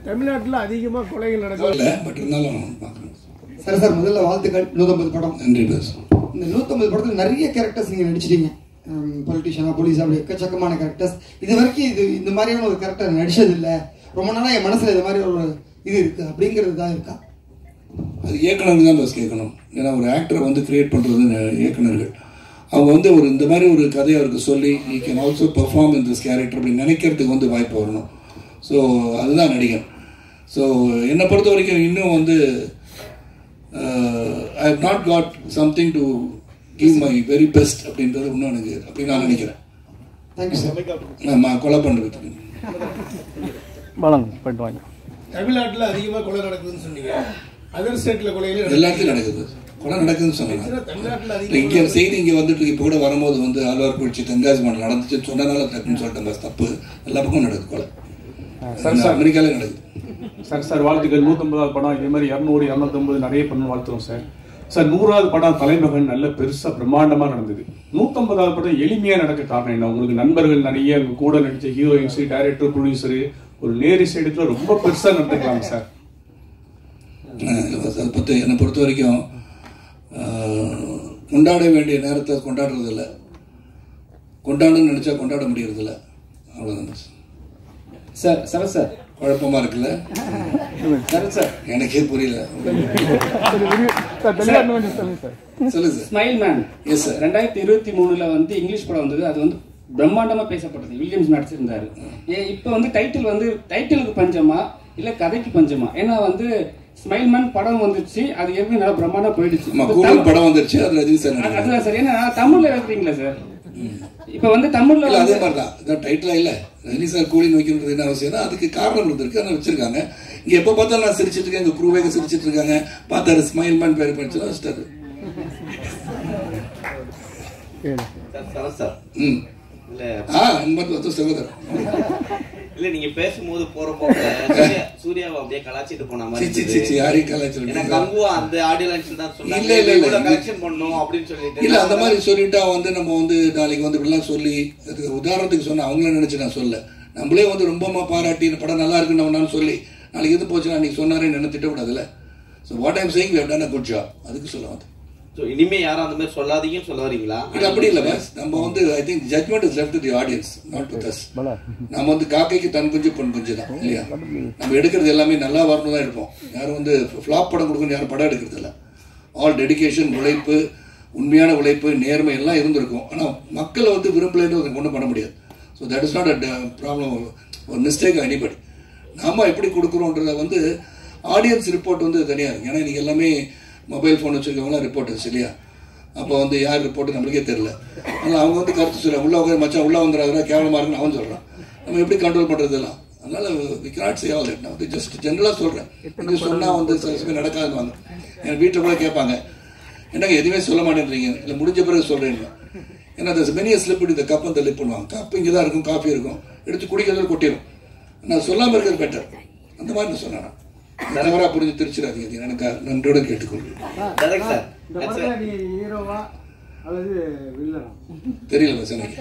தமிழ்நாட்டில் அதிகமாக கொலைகள் நடக்கல, பட் இருந்தாலும் பார்க்கணும். சார் முதல்ல வாழ்த்துக்கள். 150 படம். நன்றி பேசும். இந்த 150 படத்தில் நிறைய கேரக்டர்ஸ் நீங்கள் நடிச்சிட்டீங்க. பொலிட்டிஷியனா, போலீஸ், அப்படி எக்கச்சக்கமான கேரக்டர்ஸ். இது வரைக்கும் இந்த மாதிரியான ஒரு கேரக்டர் நடிச்சது இல்லை. ரொம்ப நாளாக என் மனசில் இது மாதிரி ஒரு இது இருக்குது அப்படிங்கிறது தான் இருக்கா? அது இயக்குனருக்கு தான் பஸ் கேட்கணும். ஏன்னா ஒரு ஆக்டரை வந்து கிரியேட் பண்ணுறது இயக்குனர்கள். அவங்க வந்து இந்த மாதிரி ஒரு கதையை அவருக்கு சொல்லி ஈ can also perform in this character அப்படின்னு நினைக்கிறதுக்கு வந்து வாய்ப்பு வரணும். ஸோ அதுதான் நடிகன். ஸோ என்னை பொறுத்த வரைக்கும் இன்னும் வந்து I have not got something to give my very best அப்படின்றது இன்னும் எனக்கு அப்படின்னு நான் நினைக்கிறேன். Thank you sir. நான் கொலை பண்ணுறதுக்கு தமிழ்நாட்டில் அதிகமாக கொலை நடக்குதுன்னு சொன்னீங்க. அதர் ஸ்டேட்ல கொலைகள் எல்லா இடத்துலையும் நடக்குது, கொலை நடக்குதுன்னு சொன்னாங்க. இங்கே செய்தி இங்கே வந்துட்டு இப்போ கூட வரும்போது வந்து ஆழ்வார்குறிச்சி தென்காசி மாவட்டம் நடந்துச்சு சொன்னனால டக்குன்னு சொல்லிட்டேன். பஸ் தப்பு, எல்லா பக்கமும் நடக்குது கொலை. அமெரிக்காலே நடக்குது. சார் வாழ்த்துக்கள். 150வது படம் இதே மாதிரி 200 250 நிறைய பண்ணணும் வாழ்த்துறோம் சார். 100வது படம் தலைமகன் நல்ல பெருசா பிரம்மாண்டமா நடந்தது. 150வது படம் எளிமையா நடக்க காரணம் என்ன? உங்களுக்கு நண்பர்கள் நிறைய கூட நடிச்ச ஹீரோயின்ஸ், டைரக்டர், ப்ரொடியூசரு ஒரு நேரிசை எடுத்துல ரொம்ப பெருசா நடந்துக்கலாம் சார். அதை பற்றி என்னை பொறுத்த வரைக்கும் கொண்டாட வேண்டிய நேரத்தை கொண்டாடுறது இல்லை, கொண்டாடணும்னு நினைச்சா கொண்டாட முடியறதில்ல, அவ்வளோதான் சார். சரத் சார் குழப்பமா இருக்குல்ல? சரத் சார் எனக்கே புரியல. சொல்லுங்க sir. Smile man. Yes sir. 2023 வந்து இங்கிலீஷ் படம் வந்தது. அது வந்து பிரம்மாண்டமா பேசப்பட்டது. வில்லியம்ஸ் நடிச்சிருந்தாரு. இப்போ வந்து டைட்டிலுக்கு பஞ்சமா இல்ல கதைக்கு பஞ்சமா? ஏன்னா வந்து ஸ்மைல் மேன் படம் வந்துச்சு, அது எப்படி நல்லா பிரம்மாண்டமா போயிடுச்சு. படம் வந்துருச்சு, அதுதான் சார். ஏன்னா தமிழ்ல வைக்கிறீங்களா சார்? இப்ப வந்து தமிழ்ல அதே மாதிரிதான் டைட்டிலா இல்ல ரஜினி சார் கூலின்னு வைக்கணுன்றது என்ன அவசியம்? அதுக்கு காரணம் இருந்திருக்கு, அதை வச்சிருக்காங்க. இங்க எப்ப பார்த்தாலும் நான் சிரிச்சிட்டு இருக்கேன், எங்க குரூவே சிரிச்சிட்டு இருக்காங்க. பார்த்தாரு ஸ்மைல் மேன் பேர் படிச்சு வச்சிட்டாரு. சகோதரர் இல்ல நீங்க பேசும்போது போறப்போ சூர்யாவை அப்படியே கலாச்சிட்டு போன மாதிரி யாரையும் கலாச்சிட்டு கங்குவா அந்த ஆடியோ லான்ச்ல தான் சொன்னாங்க இல்ல கலெக்ஷன் பண்ணனும் அப்படினு சொல்லிட்டு இல்ல அந்த மாதிரி சொல்லிட்டா வந்து நம்ம வந்து நாளைக்கு வந்து இப்படிலாம் சொல்லி உதாரணத்துக்கு சொன்னா அவங்கள நினைச்சு நான் சொல்ல, நம்மளே வந்து ரொம்ப பாராட்டி இந்த படம் நல்லா இருக்குன்னு அவனாலும் சொல்லி நாளைக்கு எது போச்சுன்னா நீங்க சொன்னாரே நினைத்திட்ட கூடாதுல்ல. So what I'm saying we have done a good job. அதுக்கு சொல்ல வந்து இனிமே யாரும் அந்த மாதிரி சொல்லாதீங்கன்னு சொல்ல வரீங்களா? இல்ல அப்படி இல்ல பாஸ், நம்ம வந்து I think judgment is left to the audience, not to us. நம்ம வந்து காக்கைக்கு தன் குஞ்சு பொன் குஞ்சு தான் இல்லையா? நம்ம எடுக்கிறது எல்லாமே நல்லா வரணும் தான் எடுப்போம். யாரும் வந்து ஃபிளாப் படம் கொடுக்கணும் யாரும் படம் எடுக்கிறது இல்லை. ஆல் டெடிகேஷன், உழைப்பு, உண்மையான உழைப்பு, நேர்மை எல்லாம் இருந்திருக்கும். ஆனால் மக்களை வந்து விரும்பலைன்னு ஒன்றும் பண்ண முடியாது. So that is not a problem, ஒரு மிஸ்டேக் எனிபடி. நாம எப்படி கொடுக்குறோன்றத வந்து ஆடியன்ஸ் ரிப்போர்ட் வந்து தனியாக இருக்கு. ஏன்னா இன்னைக்கு எல்லாமே மொபைல் ஃபோன் வச்சுருக்கவங்களாம் ரிப்போர்ட்டர்ஸ் இல்லையா? அப்போ வந்து யார் ரிப்போர்ட்டு நம்மளுக்கே தெரியல. அதனால் அவங்க வந்து கருத்து சொல்கிறாங்க, உள்ளே உட்கார மச்சான் உள்ளே வந்துடுறாங்க கேவலமாக இருக்குன்னு அவன் சொல்கிறான். நம்ம எப்படி கண்ட்ரோல் பண்ணுறதுலாம்? அதனால் we cannot say all that. நான் வந்து ஜஸ்ட் ஜென்ரலாக சொல்கிறேன். இது சொன்னால் வந்து சில சமயம் நடக்காதுன்னு என் வீட்டில் கூட கேட்பாங்க, என்னங்க எதுவுமே சொல்ல மாட்டேன்றீங்க, இல்லை முடிஞ்ச பிறகு சொல்கிறேங்க. ஏன்னா அந்த மெனியை ஸ்லிப் இந்த கப் அந்த லிப் பண்ணுவாங்க. கப் இங்கே தான் இருக்கும், காஃபி இருக்கும், எடுத்து குடிக்கிறதுல கொட்டிடும். நான் சொல்லாமல் இருக்கிறது பெட்டர். அந்த மாதிரி நான் சொன்னேன். தவறா புரிஞ்சு திருச்சிடாதீங்க, எனக்கு நன்றோட கேட்டுக்கொள்கிறேன். தெரியல பஸ், எனக்கு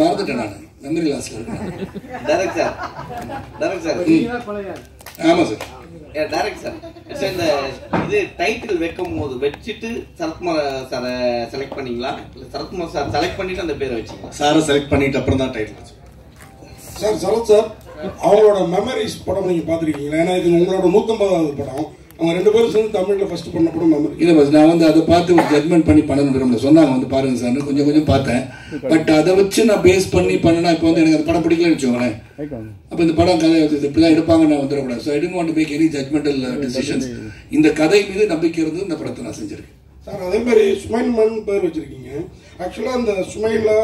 மறந்துட்டேன் நான் மெமரி லாஸ்ல இருக்கேன். ஆமா சார். இந்த இது டைட்டில் வைக்கும் போது வச்சுட்டு சரத்குமார் சாரை செலக்ட் பண்ணீங்களா? சரத்குமார் சார் செலக்ட் பண்ணிட்டு அந்த பேரை வச்சீங்களா? சாரை செலக்ட் பண்ணிட்டு அப்புறம் தான் டைட்டில் வச்சு. சார் சரத் சார் அவங்களோட மெமரிஸ் படம் நீங்க பாத்துருக்கீங்களா? ஏன்னா இது உங்களோட 150வது படம். அவங்க 2 பேரும் சேர்ந்து தமிழ்ல ஃபர்ஸ்ட் பண்ண படம் மெமரி. இல்ல பஸ், நான் வந்து அதை பார்த்து ஒரு ஜட்மெண்ட் பண்ணி பண்ணணும் விரும்பல. சொன்னாங்க வந்து பாருங்க சார், கொஞ்சம் பார்த்தேன். பட் அதை வச்சு நான் பேஸ் பண்ணி பண்ணனா இப்போ வந்து எனக்கு அந்த படம் பிடிக்கலன்னு வச்சுக்கோங்களேன். அப்போ இந்த படம் கதை இப்படிதான் எடுப்பாங்க நான் வந்துடக்கூடாது. So I don't want to make any judgmental decisions. இந்த கதை மீது நம்பிக்கை இருந்து இந்த படத்தை நான் செஞ்சிருக்கேன். சார் அதே மாதிரி சுமைல் மன் பேர் வச்சிருக்கீங்க. ஆக்சுவலா இந்த சுமைலா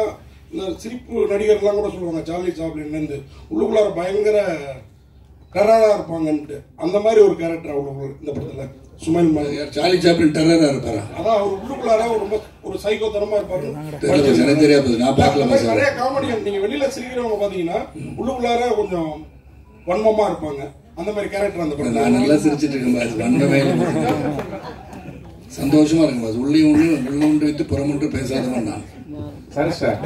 இந்த சிரிப்பு நடிகர்லாம் கூட சொல்லுவாங்க சார்லி சாப்ளின் உள்ளுக்குள்ளார பயங்கர டெரரா இருப்பாங்கன்ட்டு. அந்த மாதிரி ஒரு கேரக்டர் அவ்வளவு இந்த படத்துல சுமைல் மன். சார்லி சாப்ளின் டெரரா இருப்பாரா? அதான் அவர் உள்ளுக்குள்ளார ரொம்ப சைக்கோத்தனமா இருப்பாரு. தெரியாது, நான் பார்க்கல. நிறைய காமெடியன் நீங்க வெளியில சிரிக்கிறவங்க பாத்தீங்கன்னா உள்ளுக்குள்ளார கொஞ்சம் வன்மமா இருப்பாங்க. அந்த மாதிரி கேரக்டர் அந்த படம். நான் நல்லா சிரிச்சிட்டு இருக்கேன் பாஸ், வன்மமே சந்தோஷமா இருக்கும் பாஸ். உள்ளே ஒன்று வைத்து புறமொன்று பேசாதவன் நான். சரி சார்,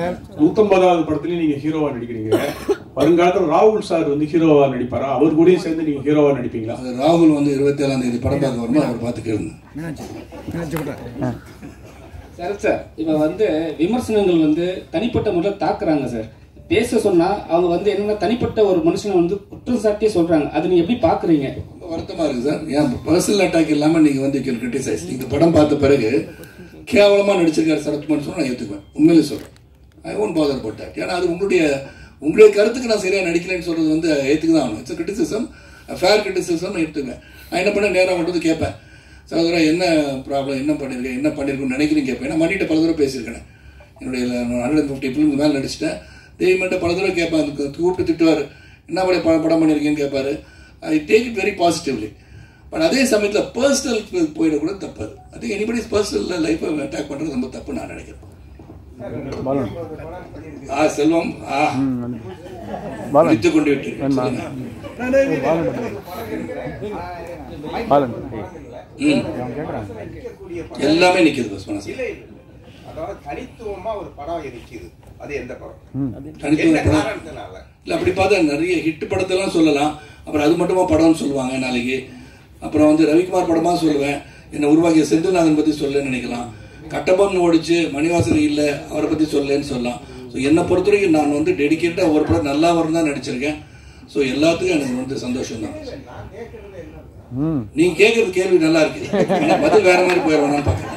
150வது படத்துலயும் நீங்க ஹீரோவா நடிக்கிறீங்க. வருங்காலத்தில் ராகுல் சார் வந்து ஹீரோவா நடிப்பாரா? அவர் கூட சேர்ந்து நீங்க ஹீரோவா நடிப்பீங்களா? ராகுல் வந்து 27ஆம் தேதி படம் பார்க்க வரும்போது அவர் பார்த்து கேளுங்க. சரி சார், இப்ப வந்து விமர்சனங்கள் வந்து தனிப்பட்ட முறையில் தாக்குறாங்க சார். பேச சொன்னா அவங்க வந்து என்னன்னா தனிப்பட்ட ஒரு மனுஷனை வந்து குற்றம் சாட்டியே சொல்றாங்க. அது நீங்க எப்படி பாக்குறீங்க? வருத்தமா இருக்கு சார். ஏன் பர்சனல் அட்டாக் இல்லாம நீங்க வந்து கிரிட்டிசைஸ். நீங்க படம் பார்த்த பிறகு கேவலமா நடிச்சிருக்காரு சரத்குமார் சொன்னா நான் ஏத்துக்குவேன். உண்மையிலே சொல்றேன். I won't bother about that. ஏன்னா அது உங்களுடைய கருத்துக்கு நான் சரியா நடிக்கலன்னு சொல்றது வந்து ஏத்துக்கு தான் ஆகணும். இட்ஸ் கிரிட்டிசிசம், ஃபேர் கிரிட்டிசிசம் ஏற்றுக்குவேன். நான் என்ன பண்ண நேரம் கொண்டு வந்து கேட்பேன், சகோதரா என்ன ப்ராப்ளம், என்ன பண்ணிருக்கேன்னு நினைக்கிறேன்னு கேட்பேன். நான் மணிகிட்ட பல தடவை பேசியிருக்கேன். என்னுடைய 150 ஃபிலிம்க்கு மேலே நடிச்சிட்டேன். தெய்வம்கிட்ட பல தடவை கேட்பேன். அதுக்கு கூப்பிட்டு திட்டுவார், என்ன படம் பண்ணியிருக்கேன்னு கேட்பாரு. I take it very positively. But அதே சமயத்தில் பர்சனல் போயிடக்கூட தப்பு. அது எனிபடிஸ் பர்சனல் லைஃப்பை அட்டாக் பண்ணுறது ரொம்ப தப்பு நான் நினைக்கிறேன். செல்வம் வித்து கொண்டு விட்டு எல்லாமே நிக்குது பஸ் மனசு. அதாவது தனித்துவமா ஒரு படம் இருக்குது. அது எந்த படம்? இல்ல அப்படி பார்த்தா நிறைய ஹிட் படத்தெல்லாம் சொல்லலாம். அப்புறம் அது மட்டுமா படம்னு சொல்லுவாங்க நாளைக்கு. அப்புறம் வந்து ரவிக்குமார் படமா சொல்லுவேன். என்னை உருவாக்கிய செந்தில்நாதன் பத்தி சொல்லன்னு நினைக்கலாம். கட்டபொம்மன் ஓடிச்சு மணிவாசன் இல்லை அவரை பத்தி சொல்லலன்னு சொல்லலாம். ஸோ என்னை பொறுத்த வரைக்கும் நான் வந்து டெடிக்கேட்டா ஒரு படம் நல்லா வரும் தான் நடிச்சிருக்கேன். ஸோ எல்லாத்துக்கும் எனக்கு வந்து சந்தோஷம் தான். நீங்க கேட்கறது கேள்வி நல்லா இருக்கு, பதில் வேற மாதிரி போயிடணும் பாக்கிறேன்.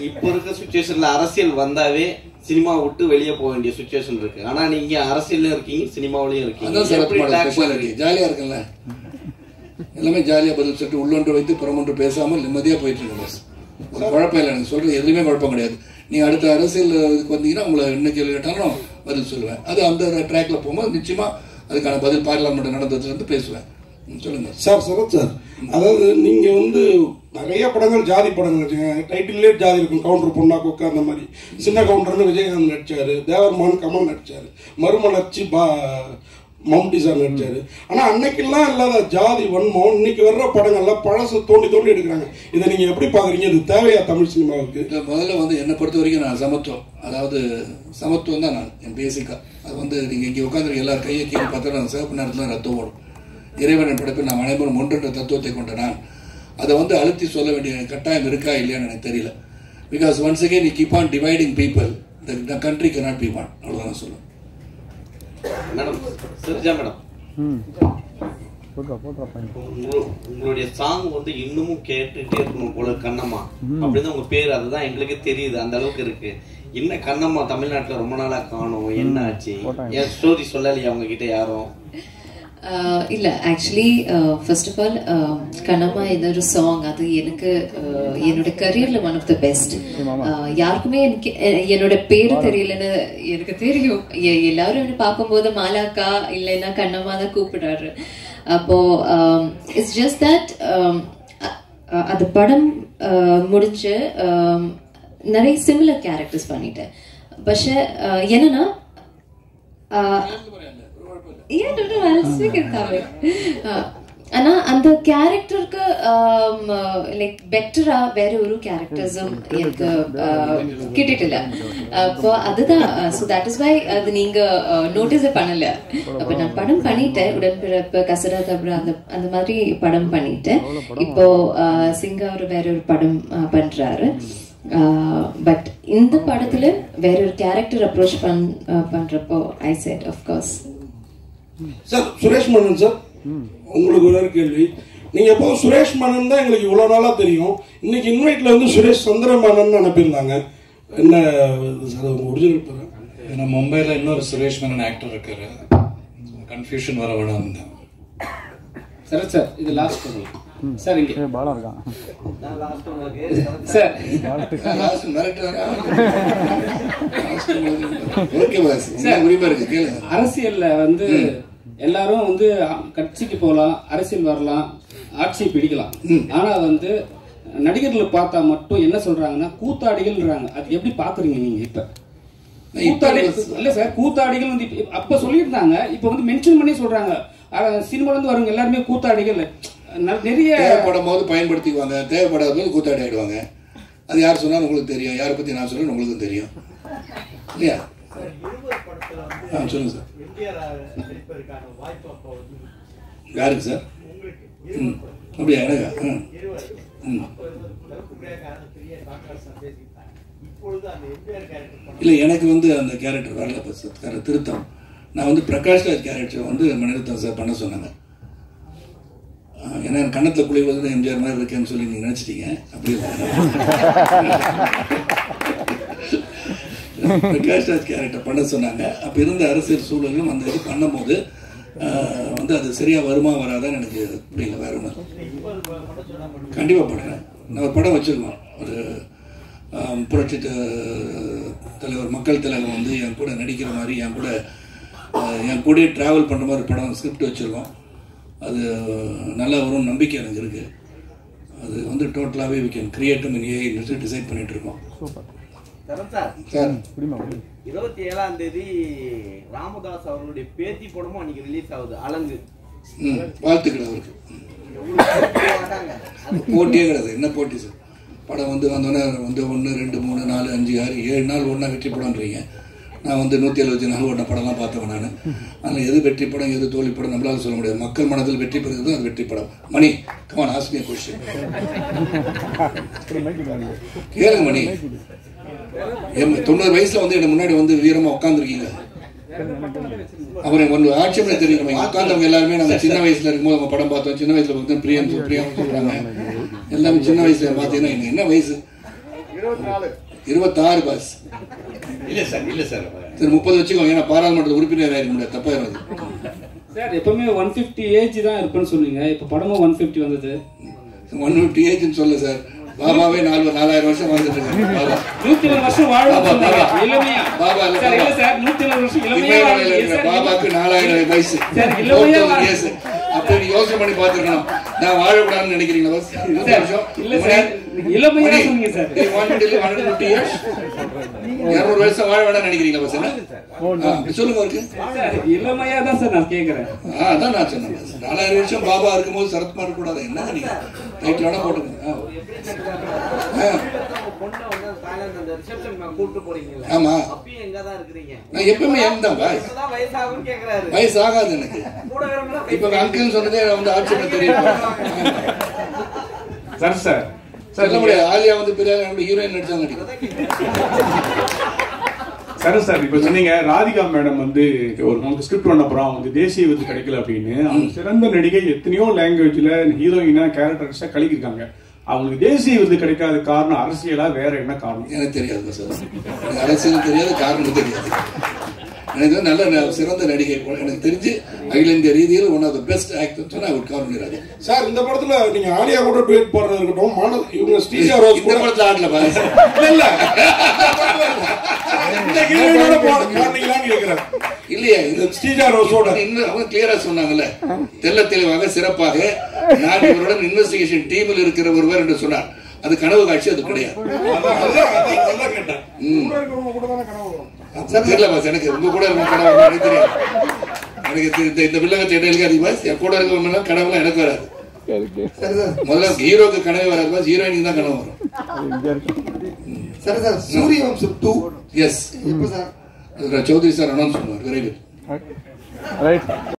இப்போ இருக்க சுச்சுவேஷன்ல அரசியல் வந்தாவே சினிமா விட்டு வெளியே போக வேண்டிய சுச்சுவேஷன் இருக்கு. ஆனா நீங்க அரசியல்ல இருக்கீங்க, சினிமாவிலயும் இருக்கீங்க. ஜாலியா இருக்குல்ல, எல்லாமே ஜாலியா பதில் சொல்லிட்டு உள்ளொன்று வைத்து புறமொன்று பேசாமல் நிம்மதியா போயிட்டு இருக்கு. பஸ் ஒரு குழப்பம் இல்லை, எனக்கு சொல்றது எதுவுமே குழப்பம் கிடையாது. நீங்க அடுத்த அரசியல் இதுக்கு வந்தீங்கன்னா உங்களை என்ன கேள்வி கேட்டாலும் பதில் சொல்லுவேன். அது அந்த ட்ராக்ல போகும்போது நிச்சயமா அதுக்கான பதில் பார்லிமெண்ட் நடந்ததுல இருந்து பேசுவேன். சொல்லுங்க சார். சரத் சார், அதாவது நீங்க வந்து நிறைய படங்கள் ஜாதி படங்கள் வச்சுக்கோங்க, டைட்டிலே ஜாதி இருக்கும். கவுண்டர் பொண்ணா கொக்கா அந்த மாதிரி. சின்ன கவுண்டர்னு விஜயகாந்த் நடிச்சாரு, தேவர்மான் கமல் நடிச்சாரு, மறுமலர்ச்சி மம்டி சார் நடிச்சாரு. ஆனா அன்னைக்கெல்லாம் இல்லாத ஜாதி வன்மம் இன்னைக்கு வர்ற படங்கள்ல பழசு தோண்டி தோண்டி எடுக்கிறாங்க. இதை நீங்க எப்படி பாக்குறீங்க? இது தேவையா தமிழ் சினிமாவுக்கு? முதல்ல வந்து என்னை பொறுத்த வரைக்கும் நான் சமத்துவம், அதாவது சமத்துவம் தான் நான் என் பேசிக்கா. அது வந்து நீங்க இங்க உட்காந்துருக்க எல்லாரும் கையை கீழே பார்த்தா நான் சிவப்பு நேரத்தில் ரத்தம் ஓடும். இறைவனின் படைப்பில் நாம் அனைவரும் ஒன்றென்ற தத்துவத்தை கொண்ட நான் அதை வந்து அழுத்தி சொல்ல வேண்டிய கட்டாயம் இருக்கா இல்லையான்னு எனக்கு தெரியல. Because once again you keep on dividing people, the country cannot be one. அவ்வளவுதான் சொல்லுவேன். மேடம் சரிஜா மேடம், உங்களுடைய சாங் வந்து இன்னமும் கேட்டுட்டே இருக்கணும் போல. கண்ணம்மா அப்படிதான் உங்க பேரு, அதுதான் எங்களுக்கு தெரியுது, அந்த அளவுக்கு இருக்கு. என்ன கண்ணம்மா தமிழ்நாட்டுல ரொம்ப நாளா காணும், என்ன ஆச்சு? என் ஸ்டோரி சொல்லலையா அவங்க கிட்ட யாரும்? இல்லை actually first of all Kannamma என்னொரு சாங் அது எனக்கு என்னோட கரியர்ல ஒன் ஆஃப் த பெஸ்ட். யாருக்குமே எனக்கு என்னோட பேரு தெரியலன்னு எனக்கு தெரியும். எல்லாரும் என்ன பார்க்கும்போது மாலாக்கா இல்லைன்னா கண்ணம்மா தான் கூப்பிடுறாரு. அப்போ இட்ஸ் ஜஸ்ட் தட் அந்த படம் முடிஞ்சு நிறைய சிமிலர் கேரக்டர்ஸ் பண்ணிட்டேன். பட் என்னன்னா ஆனா அந்த கேரக்டருக்கு லைக் பெட்டரா வேற ஒரு கேரக்டர்ஸும் எனக்கு கிட்டிட்டில்ல. அப்போ அதுதான், ஸோ தட் இஸ் வை அது நீங்க நோட்டீஸ் பண்ணல. அப்ப நான் படம் பண்ணிட்டேன், உடன்பிறப்பு, கசரா தப்ரா அந்த மாதிரி படம் பண்ணிட்டேன். இப்போ சிங்கா ஒரு வேற ஒரு படம் பண்றாரு. பட் இந்த படத்துல வேற ஒரு கேரக்டர் அப்ரோச் பண்றப்போ I said of course. Sir Suresh Mannan sir, உங்களுக்கு ஒரு கேள்வி. நீங்க எப்போ சுரேஷ் மன்னன் தான் எங்களுக்கு இவ்வளவு நாளா தெரியும். இன்னைக்கு இன்வைட்ல வந்து சுரேஷ் சந்திரமேனன் அனுப்பியிருந்தாங்க. என்ன சார் உங்க ஒரிஜினல் பேரு? ஏன்னா மும்பைல இன்னொரு சுரேஷ் மேனன் ஆக்டர் இருக்காரு, கன்ஃபியூஷன் வர வேணாம். சரி சார், இது லாஸ்ட் சார். இங்க பாலா இருக்கான் சார். அரசியல்ல வந்து எல்லாரும் வந்து கட்சிக்கு போகலாம், அரசியல் வரலாம், ஆட்சியை பிடிக்கலாம். ஆனா வந்து நடிகர்கள் பார்த்தா மட்டும் என்ன சொல்றாங்கன்னா கூத்தாடிகள்ன்றாங்க. அது எப்படி பாக்குறீங்க நீங்க? இப்ப கூத்தாடிகள் இல்ல சார், கூத்தாடிகள் வந்து அப்ப சொல்லியிருந்தாங்க, இப்ப வந்து மென்ஷன் பண்ணி சொல்றாங்க. சினிமால இருந்து வரவங்க எல்லாருமே கூத்தாடிகள். நிறைய தேவைப்படும் போது பயன்படுத்திக்குவாங்க, தேவைப்படாத போது கூத்தாடி ஆயிடுவாங்க. அது யார் சொன்னாலும் உங்களுக்கு தெரியும், யாரை பத்தி நான் சொல்றேன் உங்களுக்கும் தெரியும் இல்லையா? சொல்லுங்க சார். யாருக்கு சார்? அப்படியா? எனக்கா? இல்லை, எனக்கு வந்து அந்த கேரக்டர் வரல. திருத்தம் நான் வந்து பிரகாஷ் ராஜ் கேரக்டர் வந்து மணிரத்னம் சார் பண்ண சொன்னாங்க. ஏன்னா கண்ணத்தில் குளிவது எம்ஜிஆர் மாதிரி இருக்கேன்னு சொல்லி நீங்க நினைச்சிட்டீங்க. அப்படி பிரகாஷ் ராஜ் கேரக்டர் பண்ண சொன்னாங்க. அப்ப இருந்த அரசியல் சூழலும் அந்த இது பண்ணும் போது வந்து அது சரியா வருமா வராதான்னு எனக்கு புரியல. வேற ஒன்று கண்டிப்பா பண்றேன். நான் ஒரு படம் வச்சிருக்கோம், ஒரு புரட்சி தலைவர் மக்கள் தலைவர் வந்து என் கூட நடிக்கிற மாதிரி, என் கூட டிராவல் பண்ற மாதிரி படம் ஸ்கிரிப்ட் வச்சிருக்கோம். அது நல்லா வரும் நம்பிக்கை எனக்கு இருக்குது. அது வந்து டோட்டலாகவே we can create in AI decide பண்ணிட்டு இருக்கோம். சார் 27ஆம் தேதி ராமதாஸ் அவர்களுடைய பேத்தி படமும் அன்னைக்கு ரிலீஸ் ஆகுது. அலங்கு வாழ்த்துக்கள் அவருக்கு. போட்டியே கிடையாது. என்ன போட்டி சார்? படம் வந்து வந்தோடனே வந்து 1 2 3 4 5 6 7 நாள் ஒன்றா வெற்றி படம்ன்றீங்க. நான் வந்து 170 நாள் ஓடின படம்லாம் பார்த்தவன் நான். அதில் எது வெற்றி படம் எது தோல்வி படம் நம்மளால சொல்ல முடியாது. மக்கள் மனதில் வெற்றி பெறுகிறது அது வெற்றி படம். Mani come on ask me a question. கேளுங்க மணி. 90 வயசுல வந்து எனக்கு முன்னாடி வந்து வீரமா உட்காந்துருக்கீங்க. அப்புறம் ஒன்று ஆட்சேபனை தெரியுமா? உட்காந்தவங்க எல்லாருமே நம்ம சின்ன வயசுல இருக்கும்போது நம்ம படம் பார்த்தோம். சின்ன வயசுல பார்த்து பிரியம் சொல்றாங்க. எல்லாமே சின்ன வயசுல பார்த்தீங்கன்னா எனக்கு என்ன வயசு? 26 பாஸ். இல்ல சார் சரி 30 வச்சுக்கோங்க. ஏன்னா பாராளுமன்ற உறுப்பினர் ஆயிருக்க முடியாது. தப்பாயிருது சார். எப்பவுமே 150 ஏஜ் தான் இருப்பேன்னு சொன்னீங்க. இப்ப படமும் 150 வந்தது. 150 ஏஜ்னு சொல்ல சார். பாபாவே 4000 வருஷம் வாழ்ந்துட்டு இருக்காங்க. பாபா 101 வருஷம் வாழும் இளமையா. பாபா சார் இல்ல சார் 101 வருஷம் இளமையா வாழ்ந்து பாபாக்கு 4000 வயசு. சார் இளமையா வாழ்ந்து அப்ப நீ யோசனை பண்ணி பாத்துக்கணும். நான் வாழக்கூடாதுன்னு நினைக்கிறீங்களா? பஸ் இல்ல சார் இளமையா சொன்னீங்க சார். 150 years 200 வருஷம் வாழ வேண்டாம்னு நினைக்கிறீங்களா? பஸ் சொல்லுங்க அவருக்கு. இளமையா தான் சார் நான் கேக்குறேன். அதான் நான் சொன்னேன். 4000 வருஷம் பாபா இருக்கும்போது சரத்குமார் இருக்க கூடாது. என்ன நீங்க ரைட்ல வேணா போட்டுங்க. ஆமா நான் எப்பவுமே எந்தான் வயசு ஆகாது எனக்கு. இப்ப அங்கிள் சொன்னதே வந்து ஆட்சேபனை தெரியும். சார் சொல்ல முடியாது. ஆலியா வந்து பெரிய ஹீரோயின் நடிச்சாங்க. சார் இப்ப சொன்னீங்க ராதிகா மேடம் வந்து ஒரு நமக்கு ஸ்கிரிப்ட் பண்ண அப்புறம் வந்து தேசிய விருது கிடைக்கல அப்படின்னு. அவங்க சிறந்த நடிகை எத்தனையோ லாங்குவேஜ்ல ஹீரோயினா கேரக்டர்ஸா கழிக்கிருக்காங்க. அவங்களுக்கு தேசிய விருது கிடைக்காத காரணம் அரசியலா வேற என்ன காரணம்? எனக்கு தெரியாது சார். அரசியல் தெரியாது, காரணம் தெரியாது. எனக்கு நல்ல சிறந்த நடிகை எனக்கு தெரிஞ்சு அகில இந்திய ரீதியில் one of the best actor சொன்னா அவர் காரணம். சார் இந்த படத்துல நீங்க ஆலியா கூட டுயட் பாடுறது இருக்கட்டும். இவங்க ஸ்ரீஜா ரோஸ் இந்த படத்துல ஆடல பாரு. இல்ல இந்த ஹீரோயினோட பாடுறீங்களான்னு கேக்குறேன். இல்லையா இந்த ஸ்ரீஜா ரோஸோட இன்னும் அவங்க கிளியரா சொன்னாங்கல்ல, தெளிவாக சிறப்பாக நான் இவருடன் இன்வெஸ்டிகேஷன் டீமில் இருக்கிற ஒருவர் என்று சொன்னார். அது கனவு காட்சி, அது கிடையாது. தெரியல பாஸ், எனக்கு உங்க கூட இருக்க கனவு எனக்கு தெரியாது. எனக்கு இந்த வில்லங்கத்தை இடையில அதிகமாக என் கூட இருக்க கனவுலாம் எனக்கு வராது. முதல்ல ஹீரோக்கு கனவு வராது பாஸ், ஹீரோயினுக்கு தான் கனவு வரும். சரி சார், சூரியவம்சம் 2 எஸ் எப்போ சார்? சௌத்ரி சார் அனௌன்ஸ் பண்ணுவார் விரைவில்.